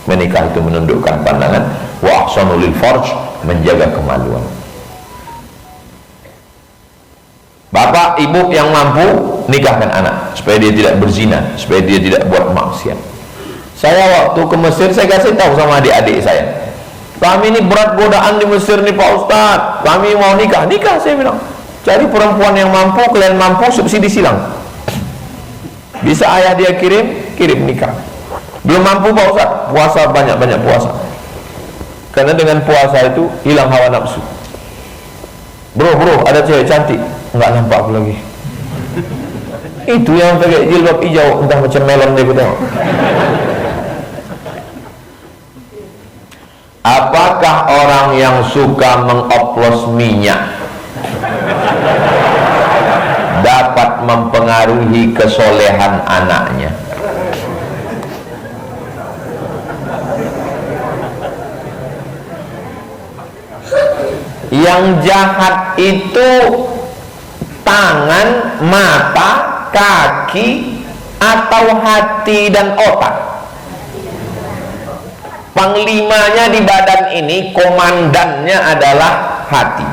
Menikah itu menundukkan pandangan, wa ahsanu lil farj, menjaga kemaluan. Bapak, ibu yang mampu, nikahkan anak supaya dia tidak berzina, supaya dia tidak buat maksiat. Saya waktu ke Mesir, saya kasih tahu sama adik-adik saya, kami ini berat godaan di Mesir nih Pak Ustadz, kami mau nikah. Nikah, saya bilang, cari perempuan yang mampu, kalian mampu, subsidi silang. Bisa ayah dia kirim nikah. Belum mampu Pak Ustadz, puasa, banyak-banyak puasa. Karena dengan puasa itu hilang hawa nafsu. Bro, ada cewek cantik, nggak nampak aku lagi. Itu yang pakai jilbab hijau, entah macam melon dia tengok. Apakah orang yang suka mengoplos minyak dapat mempengaruhi kesolehan anaknya? Yang jahat itu tangan, mata, kaki, atau hati dan otak. Panglimanya di badan ini, komandannya adalah hati.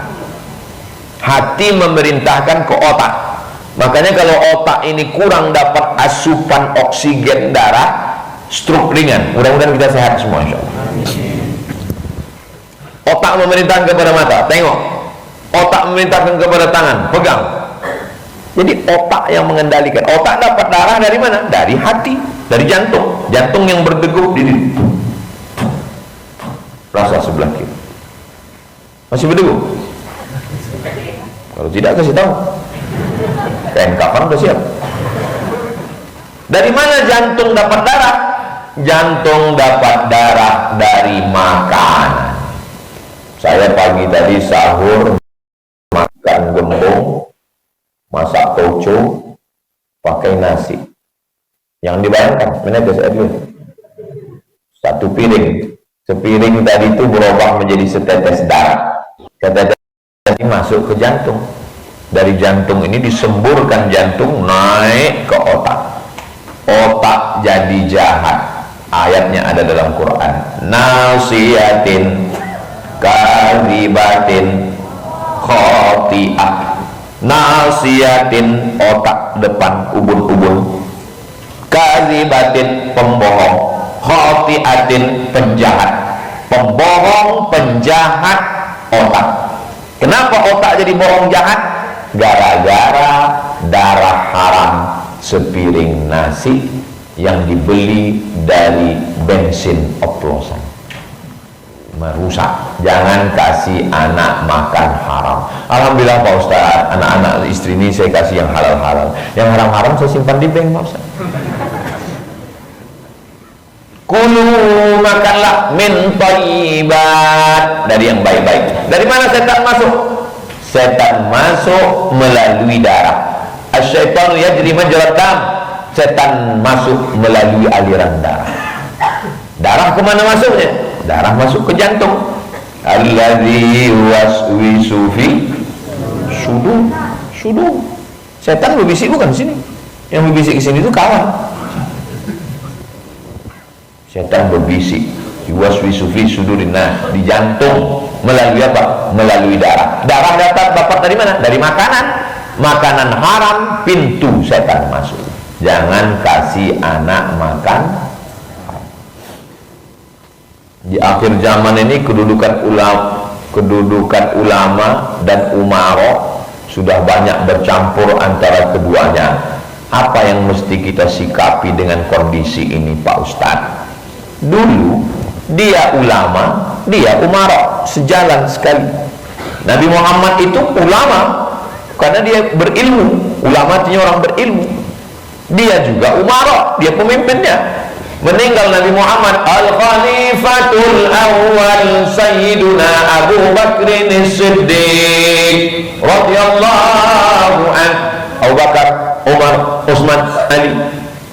Hati memerintahkan ke otak. Makanya kalau otak ini kurang dapat asupan oksigen darah, stroke ringan. Mudah-mudahan kita sehat semua insyaallah. Otak memerintahkan kepada mata, tengok. Otak memerintahkan kepada tangan, pegang. Jadi otak yang mengendalikan. Otak dapat darah dari mana? Dari hati, dari jantung. Jantung yang berdegup di diri. Rasa sebelah kiri. Masih berdegup? Kalau tidak, kasih tahu. kain kafan udah siap. Dari mana jantung dapat darah? Jantung dapat darah dari makanan. Saya pagi tadi sahur makan gembung, masak toco, pakai nasi. Yang dibayangkan, menetes saya dulu. Satu piring, sepiring tadi itu berubah menjadi setetes darah. Setetes ini masuk ke jantung. Dari jantung ini disemburkan jantung naik ke otak. Otak jadi jahat. Ayatnya ada dalam Quran. Nasiyatin karibatin khoti'ah. Nasiyatin otak depan ubun-ubun, karibatin pembohong, khoti'atin penjahat. Pembohong, penjahat, otak. Kenapa otak jadi bohong jahat? Gara-gara darah haram sepiring nasi yang dibeli dari bensin oplosan. Merusak. Jangan kasih anak makan haram. Alhamdulillah Pak Ustaz, anak-anak istri ini saya kasih yang halal-halal. Yang haram-haram saya simpan di bank Pak Ustaz. Kulu makanlah min thayyibat, dari yang baik-baik. Dari mana setan masuk? Setan masuk melalui darah. Asy-syaitanu yajri majrad dam. Setan masuk melalui aliran darah. Darah kemana masuknya? Darah masuk ke jantung. Alladzi waswisu fi sudur. Setan berbisik bukan sini. Yang berbisik ke sini itu kawan. Setan berbisik waswisu fi sudurin. Nah, di jantung melalui apa? Melalui darah. Darah dapat dari mana? Dari makanan. Makanan haram, pintu setan masuk. Jangan kasih anak makan. Di akhir zaman ini kedudukan ulama dan umaro sudah banyak bercampur antara keduanya. Apa yang mesti kita sikapi dengan kondisi ini Pak Ustadz? Dulu dia ulama, dia umaro, sejalan sekali. Nabi Muhammad itu ulama karena dia berilmu. Ulama artinya orang berilmu. Dia juga umaro, dia pemimpinnya. Meninggal Nabi Muhammad, Al-Khalifatul Awwal Sayyiduna Abu Bakrin Siddiq radhiyallahu an. Abu Bakar, Umar, Utsman, Ali.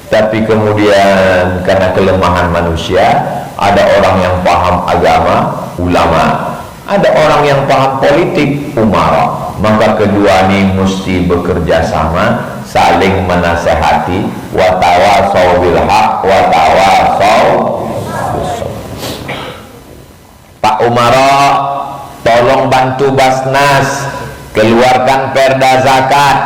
Tapi kemudian karena kelemahan manusia, ada orang yang paham agama, ulama. Ada orang yang paham politik, umara. Maka kedua ini mesti bekerja sama, saling menasehati, wa tawasau bil haq wa tawasau bis sabr. Pak Umara, tolong bantu Basnas keluarkan perda zakat.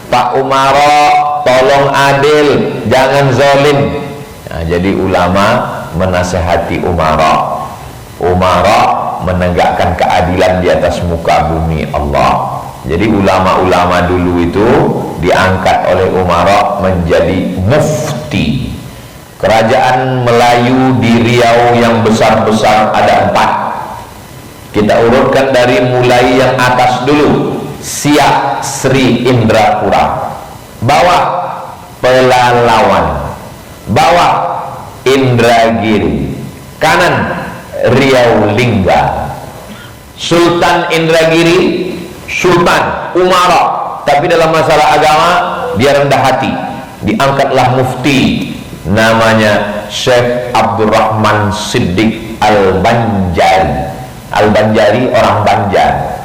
Pak Umara, tolong adil, jangan zalim. Nah, jadi ulama menasehati umara. Umara menegakkan keadilan di atas muka bumi Allah. Jadi ulama-ulama dulu itu diangkat oleh umara menjadi mufti. Kerajaan Melayu di Riau yang besar-besar ada 4. Kita urutkan dari mulai yang atas dulu. Siak Sri Indrapura, bawah Pelalawan, bawah Indragiri, kanan Riau Lingga. Sultan Indragiri, Sultan Umara, tapi dalam masalah agama dia rendah hati. Diangkatlah mufti, namanya Syekh Abdurrahman Siddiq Al-Banjari. Al-Banjari orang Banjar,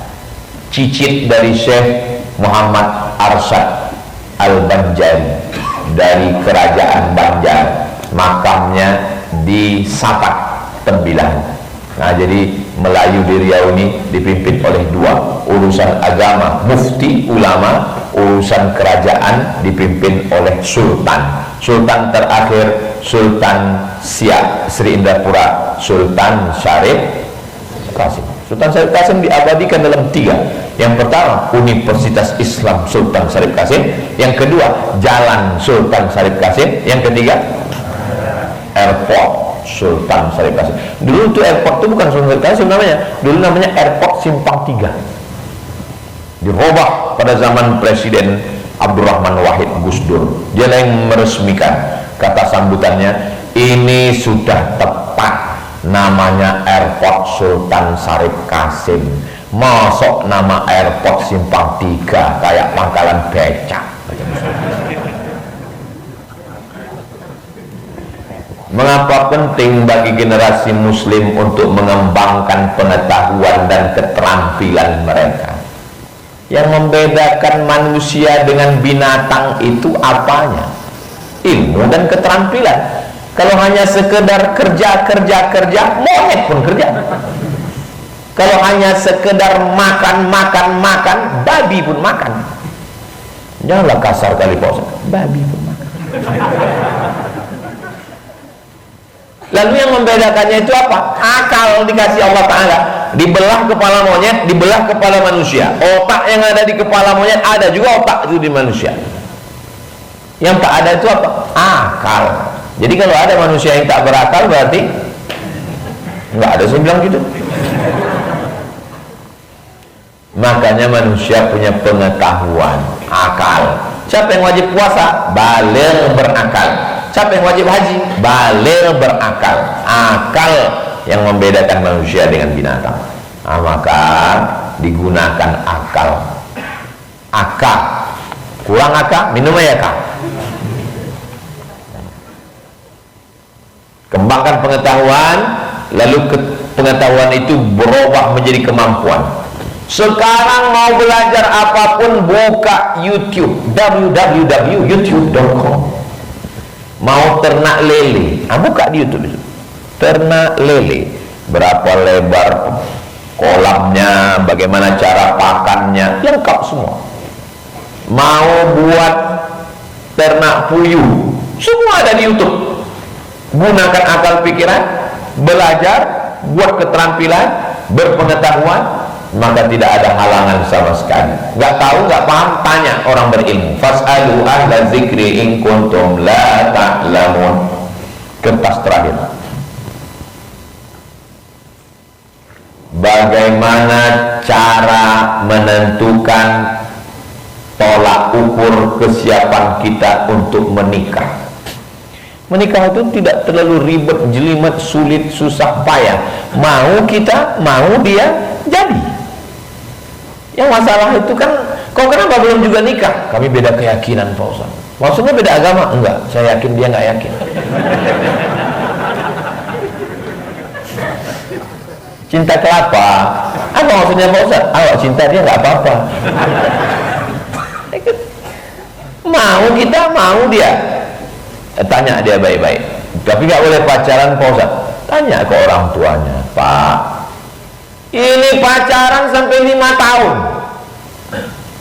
cicit dari Syekh Muhammad Arsyad Al-Banjari dari kerajaan Banjar. Makamnya di Sapak Tembilan. Nah, jadi Melayu di Riau ini dipimpin oleh 2. Urusan agama mufti ulama, urusan kerajaan dipimpin oleh sultan. Sultan terakhir Sultan Siak Sri Indrapura, Sultan Syarif Qasim. Sultan Syarif Qasim diabadikan dalam 3. Yang pertama Universitas Islam Sultan Syarif Qasim, yang kedua Jalan Sultan Syarif Qasim, yang ketiga Airport Sultan Syarif Qasim. Dulu itu airport itu bukan Sultan Syarif Qasim namanya, dulu namanya Airport Simpang 3. Dirubah pada zaman Presiden Abdurrahman Wahid Gus Dur. Dia yang meresmikan. Kata sambutannya, ini sudah tepat, namanya Airport Sultan Syarif Kasim. Masuk nama airport Simpang 3 kayak pangkalan becak. Mengapa penting bagi generasi muslim untuk mengembangkan pengetahuan dan keterampilan mereka? Yang membedakan manusia dengan binatang itu apanya? Ilmu dan keterampilan. Kalau hanya sekedar kerja, monyet pun kerja. Kalau hanya sekedar makan, babi pun makan. Janganlah kasar kali Pak Ustaz. Babi pun makan. Lalu yang membedakannya itu apa? Akal dikasih Allah Ta'ala. Dibelah kepala monyet, dibelah kepala manusia. Otak yang ada di kepala monyet, ada juga otak itu di manusia. Yang tak ada itu apa? Akal. Jadi kalau ada manusia yang tak berakal, berarti nggak ada, saya bilang gitu. Makanya manusia punya pengetahuan, akal. Siapa yang wajib puasa? Baligh berakal. Siapa yang wajib haji? Baligh berakal. Akal yang membedakan manusia dengan binatang. Nah, maka digunakan akal. Akal. Kurang akal, minum aja akal. Kembangkan pengetahuan, lalu pengetahuan itu berubah menjadi kemampuan. Sekarang mau belajar apapun, buka YouTube, www.youtube.com. Mau ternak lele, buka di YouTube itu. Ternak lele, berapa lebar kolamnya, bagaimana cara pakannya, lengkap semua. Mau buat ternak puyuh, semua ada di YouTube. Gunakan akal pikiran, belajar, buat keterampilan, berpengetahuan, maka tidak ada halangan sama sekali. Nggak tahu, nggak paham, tanya orang berilmu. Fas'alu ahla dzikri in kuntum la ta'lamun. Kertas terakhir. Bagaimana cara menentukan tolak ukur kesiapan kita untuk menikah? Menikah itu tidak terlalu ribet, jelimet, sulit, susah, payah. Mau kita, mau dia, jadi. Yang masalah itu kan, kok kenapa belum juga nikah? Kami beda keyakinan Pak Ustaz. Maksudnya beda agama? Enggak, saya yakin dia nggak yakin. Cinta kelapa, apa maksudnya Pak Ustaz? Cinta dia nggak apa-apa. Mau kita, mau dia. Tanya dia baik-baik. Tapi nggak boleh pacaran Pak Ustaz. Tanya ke orang tuanya, Pak, ini pacaran sampai 5 tahun.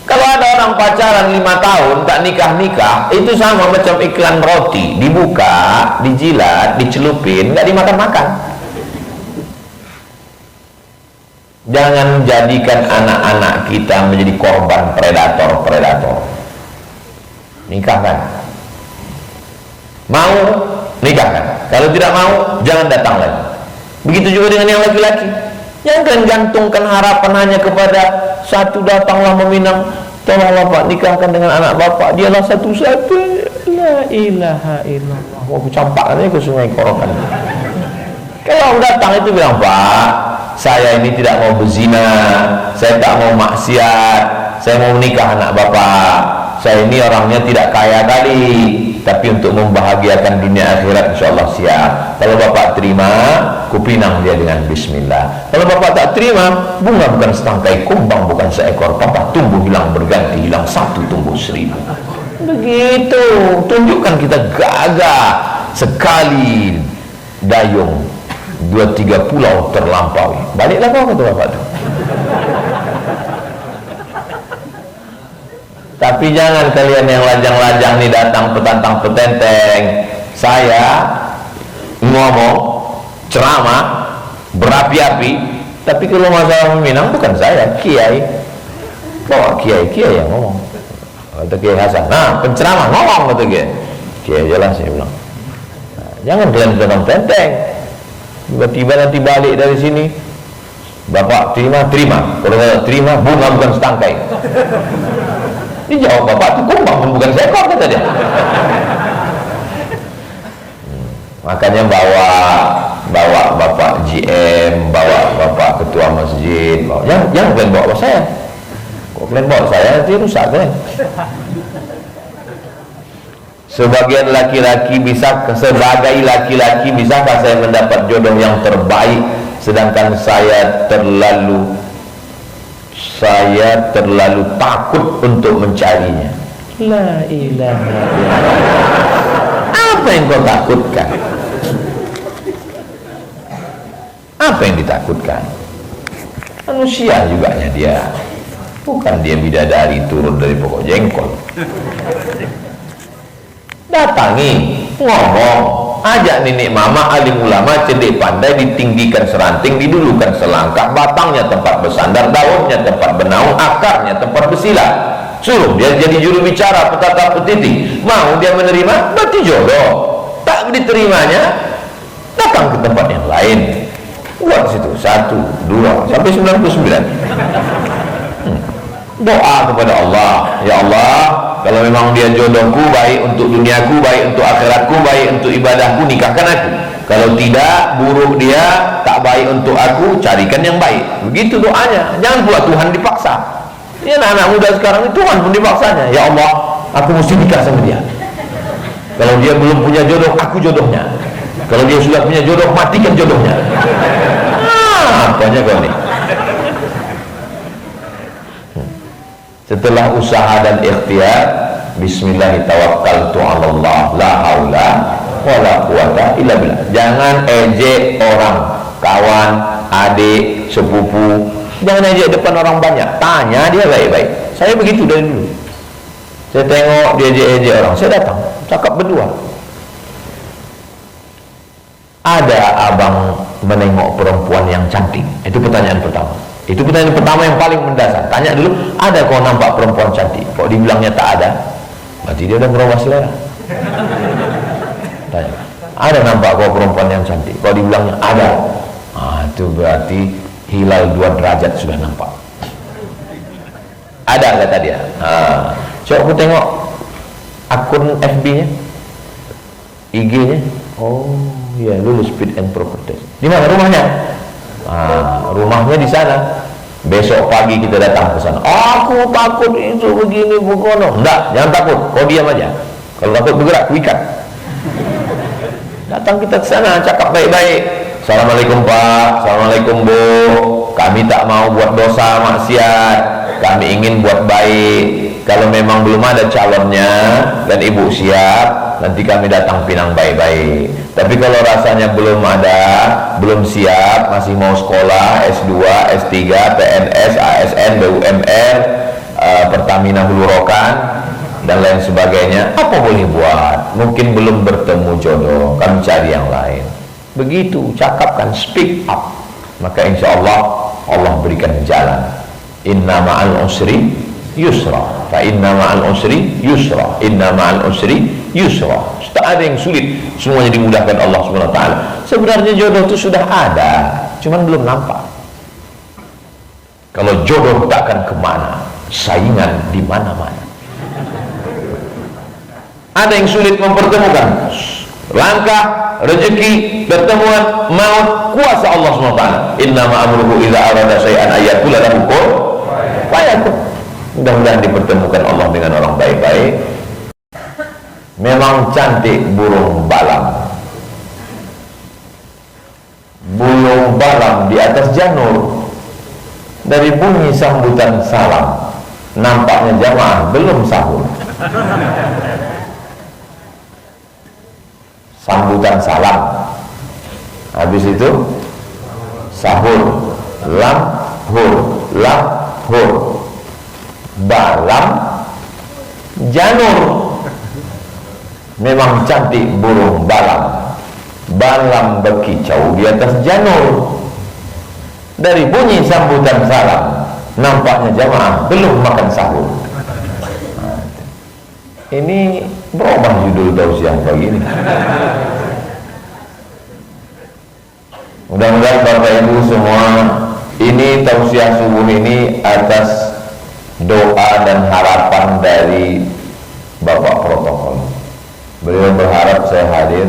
Kalau ada orang pacaran 5 tahun tak nikah-nikah, itu sama macam iklan roti, dibuka, dijilat, dicelupin, nggak dimakan-makan. Jangan jadikan anak-anak kita menjadi korban predator-predator. Nikahkan. Mau, nikahkan. Kalau tidak mau, jangan datang lagi. Begitu juga dengan yang laki-laki. Jangan gantungkan harapan hanya kepada satu, datanglah meminang, tolonglah Pak, nikahkan dengan anak Bapak, dialah satu-satunya. La ilaha illallah. Mau campakkannya ke sungai Korokan. Kalau datang itu bilang, Pak, saya ini tidak mau berzina, saya tak mau maksiat, saya mau menikah anak Bapak. Saya ini orangnya tidak kaya kali, tapi untuk membahagiakan dunia akhirat insyaallah siap. Kalau Bapak terima, kupinang dia dengan bismillah. Kalau Bapak tak terima, bunga bukan setangkai kumbang, bukan seekor Bapak tumbuh hilang berganti, hilang satu tumbuh 1000. Begitu, tunjukkan kita gagah sekali dayung, 2-3 pulau terlampaui. Baliklah kau kata Bapak tu. Tapi jangan kalian yang lajang-lajang nih datang petantang petenteng. Saya ngomong ceramah berapi-api, tapi kalau masalah meminang bukan saya, kiai. Bawa kiai yang ngomong. Kata Kiai Hasan, nah penceramah ngomong kata kiai jelas saya bilang. Nah, jangan kalian petantang petenteng. Tiba-tiba nanti balik dari sini, Bapak terima. Kalau tidak terima, bunga bukan setangkai. Dijawab bapak tuh kumbang pun bukan seekor, kata dia. Makanya bawa bapak GM, bawa bapak ketua masjid, jangan kalian bawa saya. Kok kalian bawa saya, nanti rusak kan? Sebagai laki-laki bisakah saya mendapat jodoh yang terbaik, sedangkan saya terlalu takut untuk mencarinya. La ilaha illallah. Apa yang kau takutkan? Apa yang ditakutkan? Manusia juga dia. Bukan dia bidadari turun dari pokok jengkol. Datangi, ngomong, ajak nenek mama, alim ulama, cerdik pandai, ditinggikan seranting, didulukan selangkah, batangnya tempat bersandar, daunnya tempat bernaung, akarnya tempat bersilat. Suruh dia jadi juru bicara, petata petiti. Mau dia menerima, berarti jodoh. Tak diterimanya, datang ke tempat yang lain. Buat situ 1, 2 sampai 99. Doa kepada Allah, ya Allah, kalau memang dia jodohku, baik untuk duniaku, baik untuk akhiratku, baik untuk ibadahku, nikahkan aku. Kalau tidak, buruk dia, tak baik untuk aku, carikan yang baik. Begitu doanya. Jangan pula Tuhan dipaksa. Ya, anak muda sekarang itu Tuhan pun dipaksanya. Ya Allah, aku mesti nikah sama dia. Kalau dia belum punya jodoh, aku jodohnya. Kalau dia sudah punya jodoh, matikan jodohnya. Apanya kau nih? Setelah usaha dan ikhtiar, bismillahirrahmanirrahim, la haula wala quwata illa billah. Jangan ejek orang, kawan, adik, sepupu. Jangan ejek depan orang banyak. Tanya dia baik-baik. Saya begitu dari dulu. Saya tengok dia ejek-ejek orang, saya datang, cakap berdua. Ada abang menengok perempuan yang cantik? Itu pertanyaan pertama. Itu pertanyaan pertama yang paling mendasar. Tanya dulu, ada kau nampak perempuan cantik? Kok dibilangnya tak ada? Berarti dia udah merubah selera. Tanya, ada nampak kau perempuan yang cantik? Kok dibilangnya ada? Itu berarti hilal 2 derajat sudah nampak. Ada, kata dia. Coba aku tengok akun FB-nya, IG-nya. Oh ya, lulus Fit and Proper Test. Di mana rumahnya? Rumahnya di sana. Besok pagi kita datang ke sana. Aku takut itu begini bukono. Enggak, jangan takut. Kau diam aja. Kalau takut bergerak, kuikat. Datang kita ke sana, cakap baik-baik. Assalamualaikum Pak, Assalamualaikum Bu. Kami tak mau buat dosa maksiat. Kami ingin buat baik. Kalau memang belum ada calonnya dan Ibu siap, nanti kami datang Pinang baik-baik. Tapi kalau rasanya belum ada, belum siap, masih mau sekolah S2, S3, PNS, ASN, BUMN, Pertamina Hulu Rokan dan lain sebagainya, apa boleh buat? Mungkin belum bertemu jodoh, kami cari yang lain. Begitu, cakapkan, speak up. Maka insya Allah, Allah berikan jalan. Inna ma'al usri yusra, fa inna ma'al usri yusra, inna ma'al usri yusra. Tak ada yang sulit, semuanya dimudahkan Allah SWT. Sebenarnya jodoh itu sudah ada, cuman belum nampak. Kalau jodoh takkan kemana, saingan di mana-mana. Ada yang sulit mempertemukan, langkah, rezeki, pertemuan, maut, kuasa Allah SWT. Inna ma'amruhu idza arada syai'an ayyakula lahu kun fayakun. Mudah-mudahan dipertemukan Allah dengan orang baik-baik. Memang cantik burung balam. Burung balam di atas janur. Dari bunyi sambutan salam, nampaknya jamaah belum sahur. Sambutan salam, habis itu sahur. Lamhur, balam, janur. Memang cantik burung balam. Balam berkicau di atas janur. Dari bunyi sambutan salam, nampaknya jamaah belum makan sahur. Ini berubah judul tausiah pagi ini. Mudah-mudahan Bapak Ibu semua, ini tausiah subuh ini atas doa dan harapan dari Bapak Protokol. Beliau berharap saya hadir.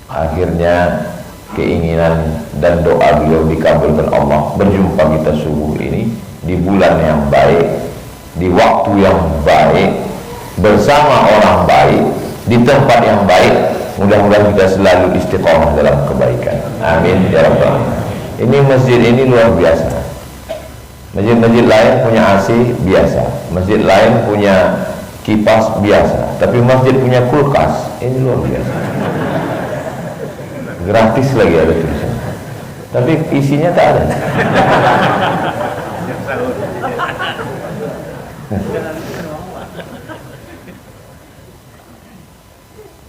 Akhirnya keinginan dan doa beliau dikabulkan Allah. Berjumpa kita subuh ini di bulan yang baik, di waktu yang baik, bersama orang baik, di tempat yang baik. Mudah-mudahan kita selalu istiqomah dalam kebaikan. Amin ya rabbal alamin. Ini masjid ini luar biasa. Masjid-masjid lain punya AC biasa, masjid lain punya kipas biasa, tapi masjid punya kulkas. Ini luar biasa. Gratis lagi ada tulisan, tapi isinya tak ada.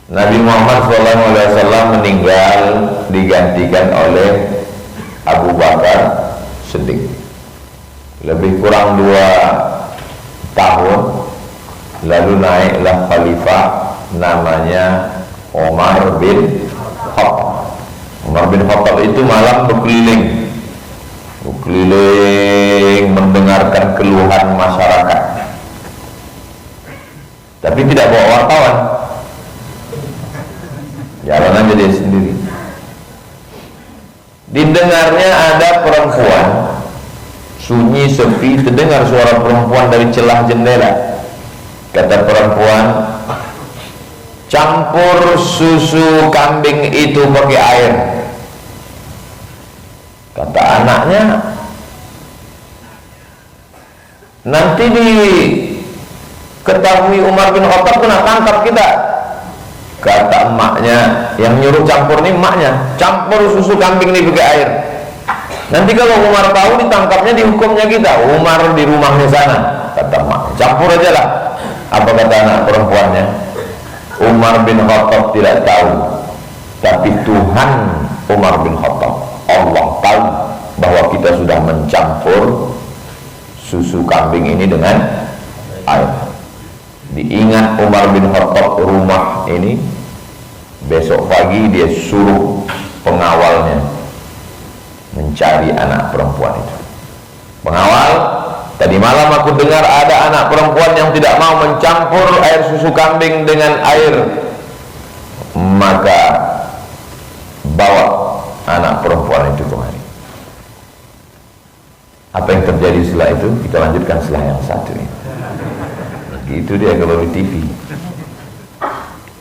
Nabi Muhammad SAW meninggal digantikan oleh Abu Bakar Siddiq. Lebih kurang 2 tahun lalu naiklah khalifah namanya Umar bin Khattab. Umar bin Khattab itu malam berkeliling mendengarkan keluhan masyarakat, tapi tidak bawa wartawan, jalan aja dia sendiri. Didengarnya ada perempuan, sunyi sepi, terdengar suara perempuan dari celah jendela. Kata perempuan, campur susu kambing itu pakai air. Kata anaknya, nanti diketahui Umar bin Khattab kena tangkap kita. Kata emaknya, yang nyuruh campur nih emaknya, campur susu kambing ini pakai air. Nanti kalau Umar tahu, ditangkapnya, dihukumnya kita. Umar di rumahnya sana. Kata emak, campur aja lah. Apa kata anak perempuannya? Umar bin Khattab tidak tahu, tapi Tuhan Umar bin Khattab, Allah tahu bahwa kita sudah mencampur susu kambing ini dengan air. Diingat Umar bin Khattab rumah ini, besok pagi dia suruh pengawalnya mencari anak perempuan itu. Pengawal, tadi malam aku dengar ada anak perempuan yang tidak mau mencampur air susu kambing dengan air, maka bawa anak perempuan itu kemari. Apa yang terjadi setelah itu kita lanjutkan setelah yang satu ini. Itu dia kalau di TV.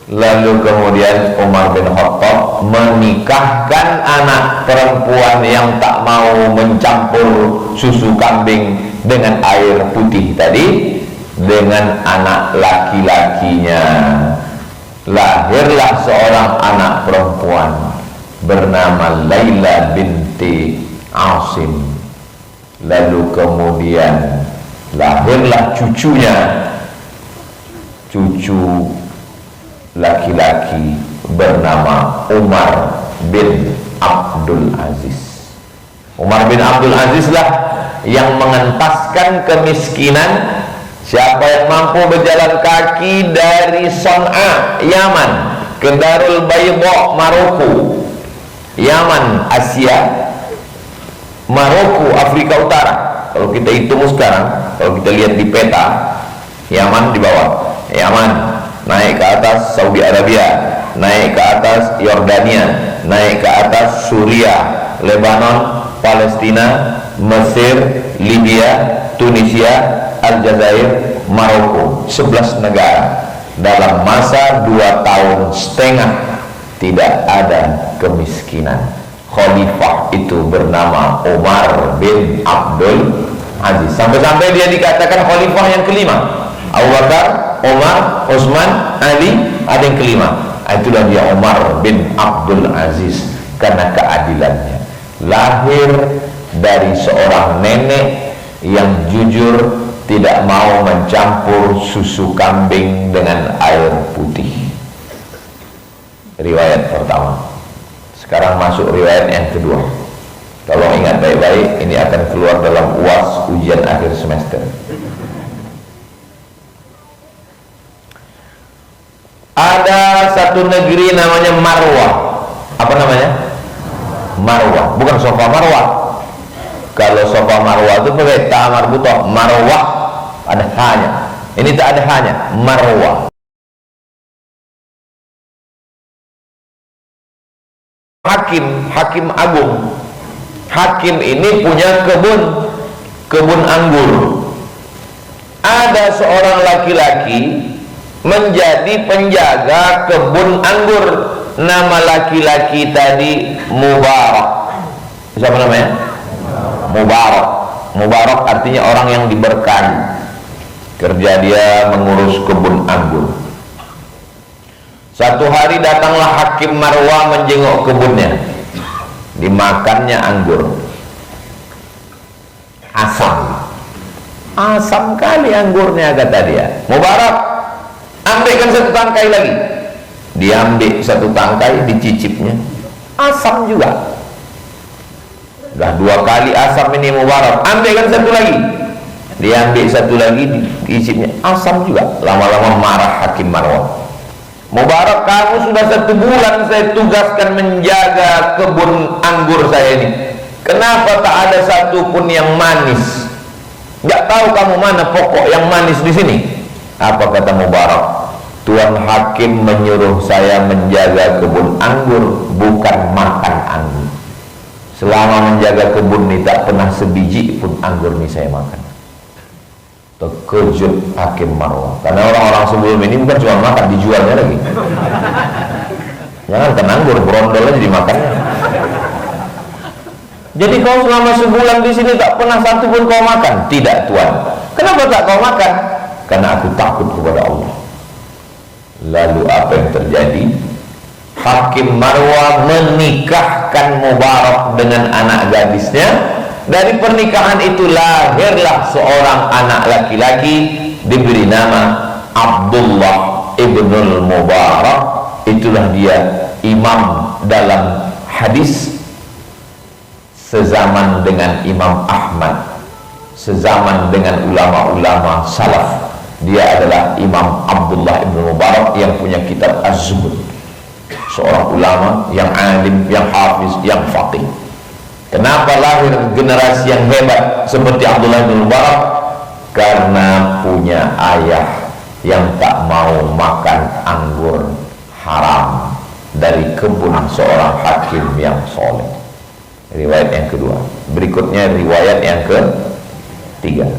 Lalu kemudian Umar bin Khattab menikahkan anak perempuan yang tak mau mencampur susu kambing dengan air putih tadi dengan anak laki-lakinya. Lahirlah seorang anak perempuan bernama Laila binti Asim. Lalu kemudian lahirlah cucunya, cucu laki-laki bernama Umar bin Abdul Aziz. Umar bin Abdul Aziz lah yang mengentaskan kemiskinan. Siapa yang mampu berjalan kaki dari Son'a, Yaman, ke Darul Bayda, Maroko, Yaman, Asia, Maroko, Afrika Utara. Kalau kita hitung sekarang, kalau kita lihat di peta, Yaman di bawah, Yaman naik ke atas Saudi Arabia, naik ke atas Yordania, naik ke atas Suriah, Lebanon, Palestina, Mesir, Libya, Tunisia, Aljazair, Maroko. 11 negara. Dalam masa 2 tahun setengah tidak ada kemiskinan. Khalifah itu bernama Umar bin Abdul Aziz. Sampai-sampai dia dikatakan khalifah yang kelima. Abu Bakar, Umar, Utsman, Ali, ada yang kelima. Itulah dia Umar bin Abdul Aziz. Karena keadilannya, lahir dari seorang nenek yang jujur, tidak mau mencampur susu kambing dengan air putih. Riwayat pertama. Sekarang masuk riwayat yang kedua. Tolong ingat baik-baik, ini akan keluar dalam UAS, ujian akhir semester. Ada satu negeri namanya Marwah. Apa namanya? Marwah, bukan Sofa, Marwah. Kalau Safa Marwah itu pakai ta marbutoh, Marwah ada hanya. Ini tak ada hanya, Marwah. Hakim agung. Hakim ini punya kebun anggur. Ada seorang laki-laki menjadi penjaga kebun anggur. Nama laki-laki tadi Mubarak. Siapa namanya? Mubarak. Mubarak artinya orang yang diberkahi. Kerja dia mengurus kebun anggur. Satu hari datanglah Hakim Marwah menjenguk kebunnya. Dimakannya anggur. Asam kali anggurnya, kata dia. Mubarak, ambilkan satu tangkai lagi. Diambil satu tangkai, dicicipnya. Asam juga. Dah 2 kali asam ini Mubarak. Ambilkan satu lagi. Diambil satu lagi, dicicipnya. Asam juga. Lama-lama marah Hakim Marwah. Mubarak, kamu sudah 1 bulan saya tugaskan menjaga kebun anggur saya ini. Kenapa tak ada satu pun yang manis? Gak tahu kamu mana pokok yang manis di sini? Apa kata Mubarak? Tuan Hakim menyuruh saya menjaga kebun anggur, bukan makan anggur. Selama menjaga kebun ini tak pernah sebiji pun anggur ini saya makan. Terkejut Hakim Marwah, karena orang-orang sebelum ini bukan cuma makan, dijualnya lagi. Jangan kan anggur, berondol aja dimakannya. Jadi kau selama sebulan di sini tak pernah satu pun kau makan? Tidak, Tuan. Kenapa tak kau makan? Karena aku takut kepada Allah. Lalu apa yang terjadi? Hakim Marwah menikahkan Mubarak dengan anak gadisnya. Dari pernikahan itu lahirlah seorang anak laki-laki, diberi nama Abdullah ibnul Mubarak. Itulah dia imam dalam hadis, sezaman dengan Imam Ahmad, sezaman dengan ulama-ulama salaf. Dia adalah Imam Abdullah ibn Mubarak yang punya kitab Az-Zuhud. Seorang ulama yang alim, yang hafiz, yang faqih. Kenapa lahir generasi yang hebat seperti Abdullah bin Mubarak? Karena punya ayah yang tak mau makan anggur haram dari kebun seorang hakim yang soleh. Riwayat yang kedua. Berikutnya riwayat yang ketiga.